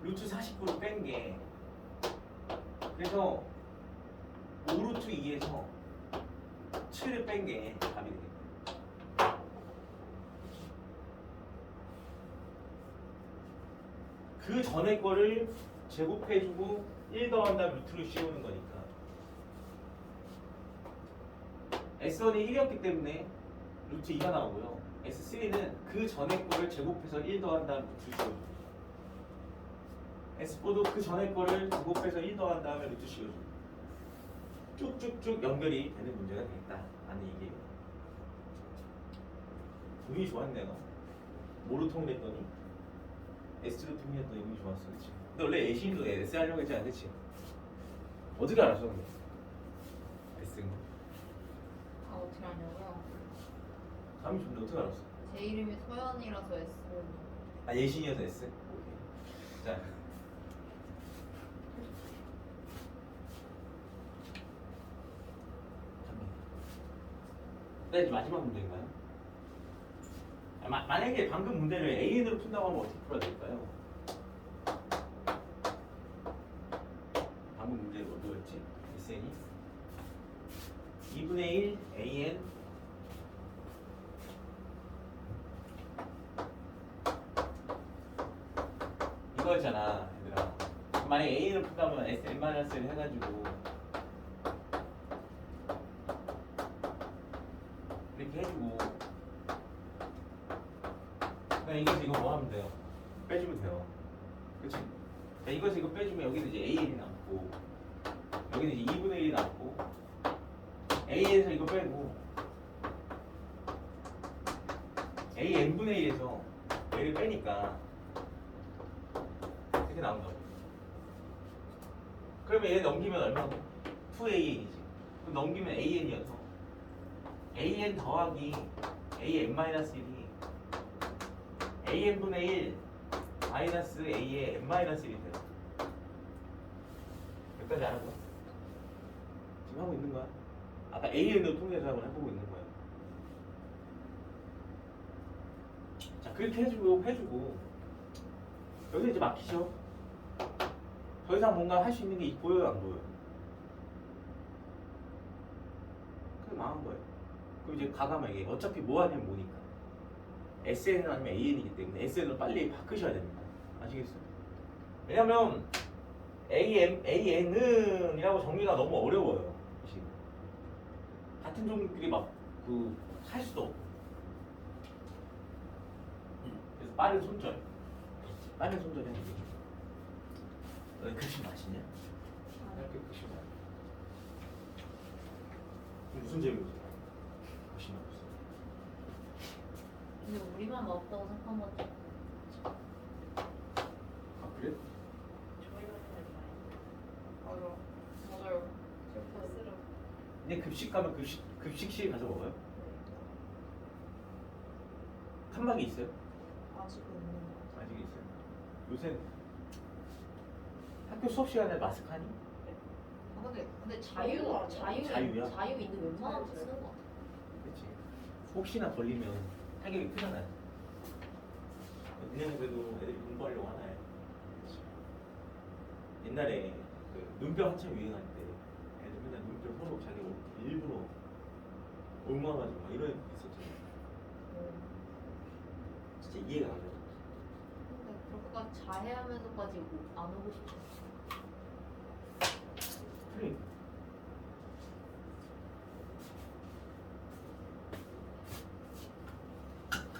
루트 49를 뺀 게 그래서 5루트 2에서 7을 뺀 게 답이 되겠다. 그 전에 거를 제곱해주고 1 더한 다음 루트를 씌우는 거니까 S1이 1이었기 때문에 루트 2가 나오고요. S3는 그 전에 거를 제곱해서 1 더한 다음 루트 씌워줘. S4도 그 전에 거를 제곱해서 1 더한 다음에 루트 씌워줘. 쭉쭉쭉 연결이 되는 문제가 되겠다. 라는 얘기예요. 운이 좋았네요. 뭐로 통일했더니 S로 통일했더니 운이 좋았어. 그치? 근데 원래 A신도 S 하려고 했지 않겠지? 어떻게 알았어 근데? S인 거? 아, 어떻게 하냐고요? 감이 좋은데 어떻게 알았어? 제 이름이 서연이라서 S를 아, 예신이어서 S? 오케이. 자, 네, 마지막 문제인가요? 만약에 방금 문제를 AN으로 푼다고 하면 어떻게 풀어야 될까요? 방금 문제 뭐였지? SN이 2분의 1 AN 그거잖아 얘들아. 만약에 A를 푼다면 N-1을 해가지고 이렇게 해주고 그냥 이거에서 이거 뭐 하면 돼요? 빼주면 돼요. 그치? 자, 이거에서 이거 빼주면 여기는 이제 AN이 남고 여기는 이제 2분의 1이 남고 AN에서 이거 빼고 AN분의 1에서 A를 빼니까 이렇게 나온다고. 그러면 얘 넘기면 얼마고? 2AN이지. 그럼 넘기면 AN이어서 AN 더하기 AN-1이 AN분의 1 마이너스 A의 N-1이 돼요. 여기까지 알아봐. 지금 하고 있는 거야. 아까 AN으로 통해서 한번 해보고 있는 거야. 자, 그렇게 해주고 여기서 이제 막히죠. 더 이상 뭔가 할 수 있는 게 보여요, 안 보여요? 그게 망한 거예요. 그럼 이제 과감하게 어차피 뭐 아니면 뭐니까 SN은 아니면 AN이기 때문에 SN으로 빨리 바꾸셔야 됩니다. 아시겠어요? 왜냐면 AN은이라고 정리가 너무 어려워요. 지금 같은 종류끼리 막 할 수도 없고. 그래서 빠른 손절. 빠른 손절이 아니죠. 너 급식 맛있냐? 이렇게 급식 맛. 무슨 재미로? 급식 맛. 근데 우리만 없다고 생각한 거지. 아 그래? 저희가 맞아. 맞아요. 스스로 근데 급식 가면 급식실 가서 먹어요? 칸막이 있어요? 아직은 있는 것 같아요. 아직 있어요. 요새 학교 수업 시간에 마스크 하니? 근데 자유야. 자유야? 자유 있는 웬만하면 쓰는 거 같아. 그렇지. 혹시나 걸리면 타격이 크잖아요. 그냥 그래도 애들이 공부하려고 하나요? 옛날에 그 눈병 한참 유행할 때 애들 맨날 눈병 서로 자기 일부러 옮아가지고 막 이런 애 있었잖아요. 진짜 이해가 안 가요. 근데 그렇게까지 자해하면서까지 안 오고 싶어. 그래.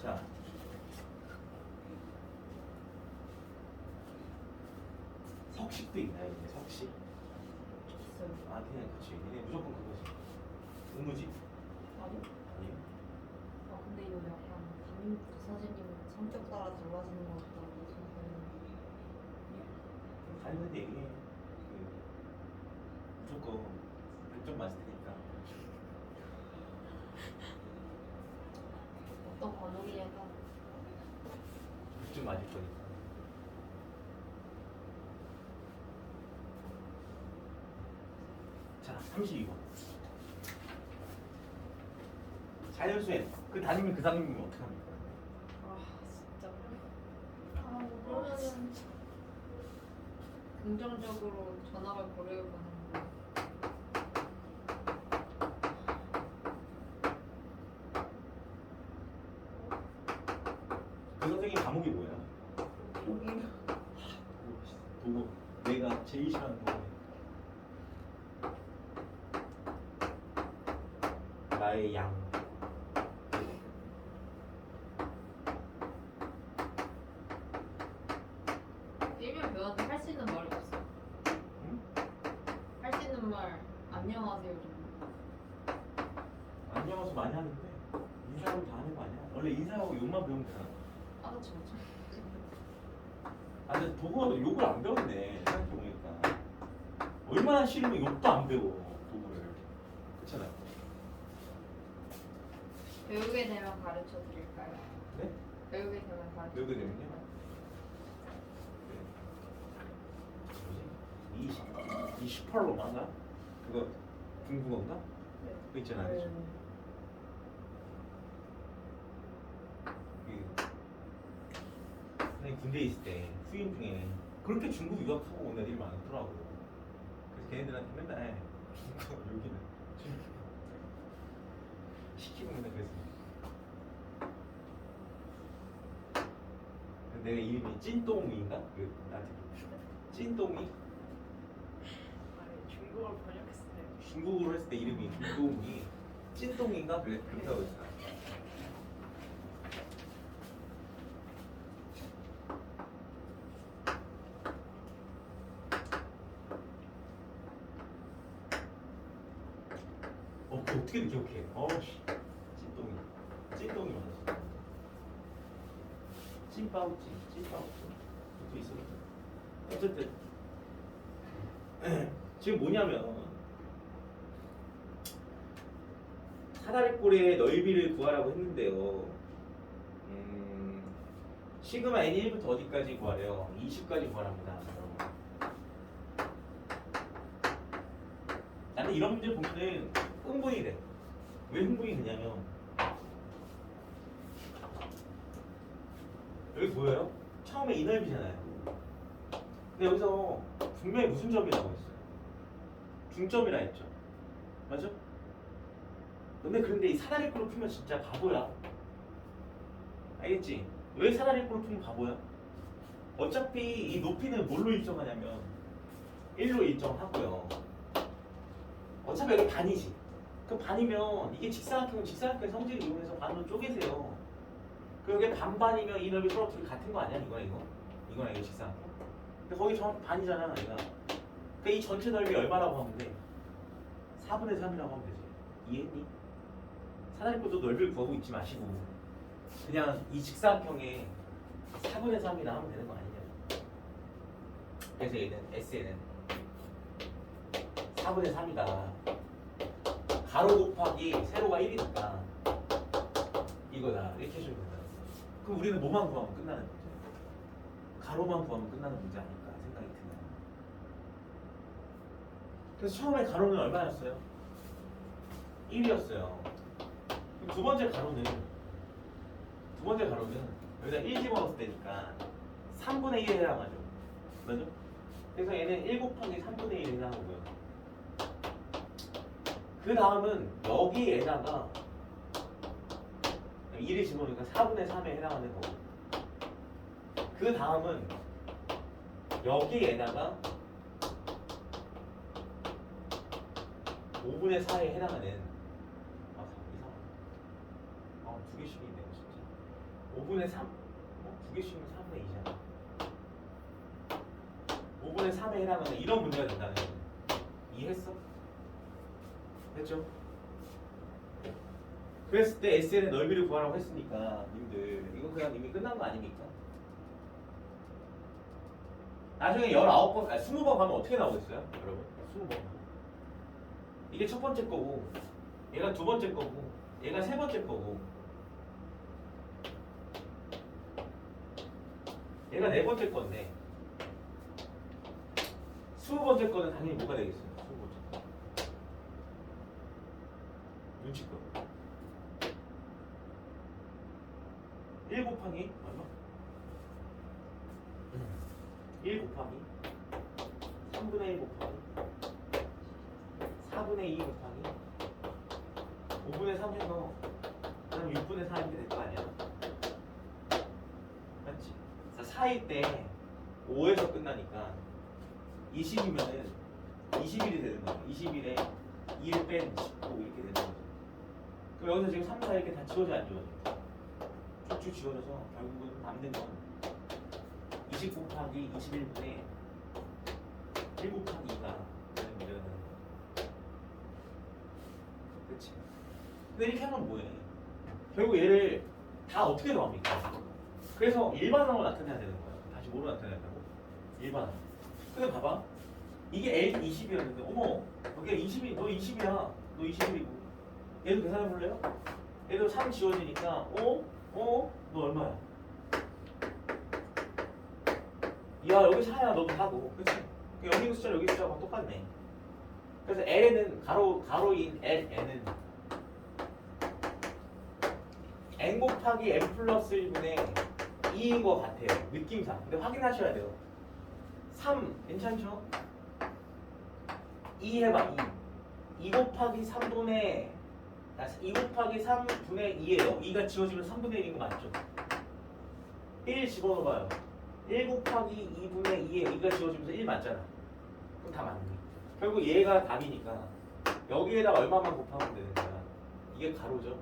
자, 석식도 있나요? 이제 석식? 있어요. 아, 그냥 그치. 얘네 무조건 그거지. 의무지? 아니? 아니에요? 아 근데 이거 약간 담임 부사장님 성격 따라 달라지는 것 같다고 생각하는. 아니 근데 이게 무조건 100점 맞을 테니까. 어떤 과목이 약간 100점 맞을 거니까. 자, 32번. 자연수행. 그 담임은 그 담임이면 어떡합니까? 아 진짜. 그러면은 긍정적으로 전학을 고려해 보는 거. 그 선생님 과목이 뭐야? 여기 도구. 내가 제일 싫어하는 거. 나의 양. 일명 배우한테 할 수 있는 말이 없어. 응? 할 수 있는 말 안녕하세요 정도. 안녕하세요 많이 하는데 인사하고 다 하는 거 아니야? 원래 인사하고 욕만 배우면 되나? 아 그쵸. 아 근데 도구가 욕을 안 배웠네 생각해보니까. 얼마나 싫으면 욕도 안 배워 도구를. 그렇잖아. 배우게 되면 가르쳐 드릴까요? 네? 배우게 되면 가르쳐. 배우게 되면요? 뭐지? 28로 맞나? 그거 중국어인가? 그거 있잖아. 그죠? 선생님 군대에 있을 때 후임 중에 그렇게 중국 유학하고 온 애들이 많더라고. 그래서 걔네들한테 맨날 중국어 여기는 중국어 시키고 맨날 그랬습니다. 내가 이름이 찐똥이인가? 그 나한테 찐똥이 아니 중국어로 번역했을 때 중국어로 했을 때 이름이 찐똥이 찐똥인가? 그래 그렇게 하고 있어. 그거 어떻게 기억해? 어씨 찐똥이 맞았어. 찐빠우찌 그것도 있어. 어쨌든 지금 뭐냐면 사다리꼴의 넓이를 구하라고 했는데요. 시그마 n1부터 어디까지 구하래요? 20까지 구하랍니다. 근데 이런 문제 보면은 흥분이 돼. 왜 흥분이 되냐면 여기 보여요? 처음에 이 넓이잖아요. 근데 여기서 분명히 무슨 점이라고 했어요? 중점이라 했죠. 맞죠? 근데 이 사다리꼴을 풀면 진짜 바보야. 알겠지? 왜 사다리꼴을 풀면 바보야? 어차피 이 높이는 뭘로 일정하냐면 1로 일정하고요. 어차피 여기 반이지. 그 반이면 이게 직사각형은 직사각형 성질을 이용해서 반으로 쪼개세요. 그럼 이게 반반이면 이 넓이 서로 둘이 같은 거 아니야? 이거랑 이거 직사각형. 근데 거기 정확히 반이잖아, 얘가. 그러니까 이 전체 넓이 얼마라고 하면 돼? 4분의 3이라고 하면 되지. 이해했니? 사다리꼴도 넓이를 구하고 있지 마시고 그냥 이 직사각형의 4분의 3이나 하면 되는 거 아니냐. 그래서 얘는 S에는 4분의 3이다. 가로 곱하기 세로가 1이니까 이거다. 이렇게 해주면 된다. 그럼 우리는 뭐만 구하면 끝나는 문제? 가로만 구하면 끝나는 문제 아닐까 생각이 드네요. 그래서 처음에 가로는 얼마였어요? 1이었어요. 두 번째 가로는 여기다 1 집어넣었을 때니까 3분의 1에 해당하죠. 맞죠? 그래서 얘는 1 곱하기 3분의 1에 해당하고요. 그 다음은 여기에다가 1을 집어넣으니까 4분의 3에 해당하는 거고, 그 다음은 여기에다가 5분의 4에 해당하는 두 개씩 있네요 진짜. 5분의 3? 두 개씩이면 4분의 2잖아. 5분의 3에 해당하는 이런 문제가 된다는 거예요. 이해했어? 됐죠? 그랬을 때 SN의 넓이를 구하라고 했으니까 님들 이거 그냥 이미 끝난 거 아닙니까? 나중에 19번, 20번 가면 어떻게 나오겠어요? 여러분 20번 이게 첫 번째 거고, 얘가 두 번째 거고, 얘가 세 번째 거고, 얘가 네 번째 건데 20번째 거는 당연히 뭐가 되겠어요? 20번째 거 눈치껏 1 곱하기 얼마? 1 곱하기 3분의 1 곱하기 4분의 2 곱하기 5분의 3 해서 그다음 6분의 4 이렇게 될 거 아니야? 맞지? 4일 때 5에서 끝나니까 20이면은 21이 되는 거야. 21에 2를 뺀 19 이렇게 되는 거죠. 그럼 여기서 지금 3, 4 이렇게 다 지워져 안 지워져? 쭉쭉 지워져서 결국은 남는 건 20 곱하기 21분의 1 곱하기 2가 되는 문제가 되는 거야. 그렇지? 근데 이렇게 하면 뭐해? 결국 얘를 다 어떻게 더합니까? 그래서 일반항으로 나타내야 되는 거야. 다시 뭐로 나타내야 되고? 일반항. 근데 봐봐. 이게 L 20이었는데 어머 여기가 20이 너 20이야. 너 21이고. 얘도 계산해 볼래요? 얘도 3 지워지니까 너 얼마야? 야 여기 4야. 너도 4고. 그치? 여기 있는 숫자랑 여기 숫자가 똑같네. 그래서 L에는 가로인 Ln은 n 곱하기 n 플러스 1분의 2인 것 같아요. 느낌상. 근데 확인하셔야 돼요. 3 괜찮죠? 2 해봐. 2 곱하기 3분의 2 곱하기 3분의 2예요. 2가 지워지면 3분의 1인 거 맞죠? 1 집어넣어봐요. 1 곱하기 2분의 2에 이가 지워지면서 1 맞잖아. 그럼 다 맞네. 결국 얘가 답이니까 여기에다가 얼마만 곱하면 되는 거야. 이게 가로죠.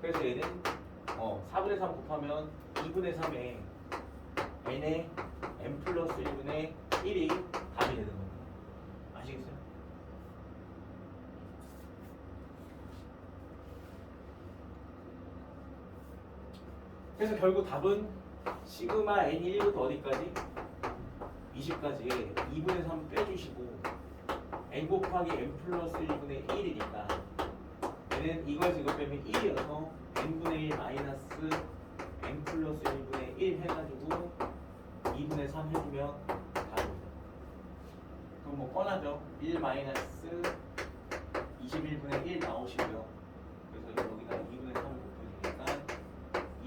그래서 얘는 4분의 3 곱하면 2분의 3에 n의 n 플러스 1분의 1이 답이 되는 겁니다. 아시겠어요? 그래서 결국 답은 시그마 n이 1부터 어디까지? 20까지 2분의 3 빼주시고 n 곱하기 n 플러스 1분의 1이니까 얘는 이거에서 이거 빼면 1이어서 n분의 1 마이너스 n 플러스 1분의 1 해가지고 2분의 3 해주면 답입니다. 그럼 뭐 뻔하죠. 1 마이너스 21분의 1 나오시고요. 그래서 여기다 2분의 3을 곱해주니까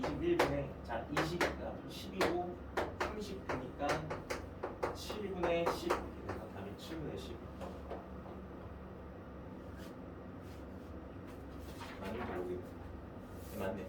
21분의 자 20이니까 10이고 30되니까 7분의 10 이렇게 돼서 답이 7분의 10. 맞는지 모르겠네. 맞네.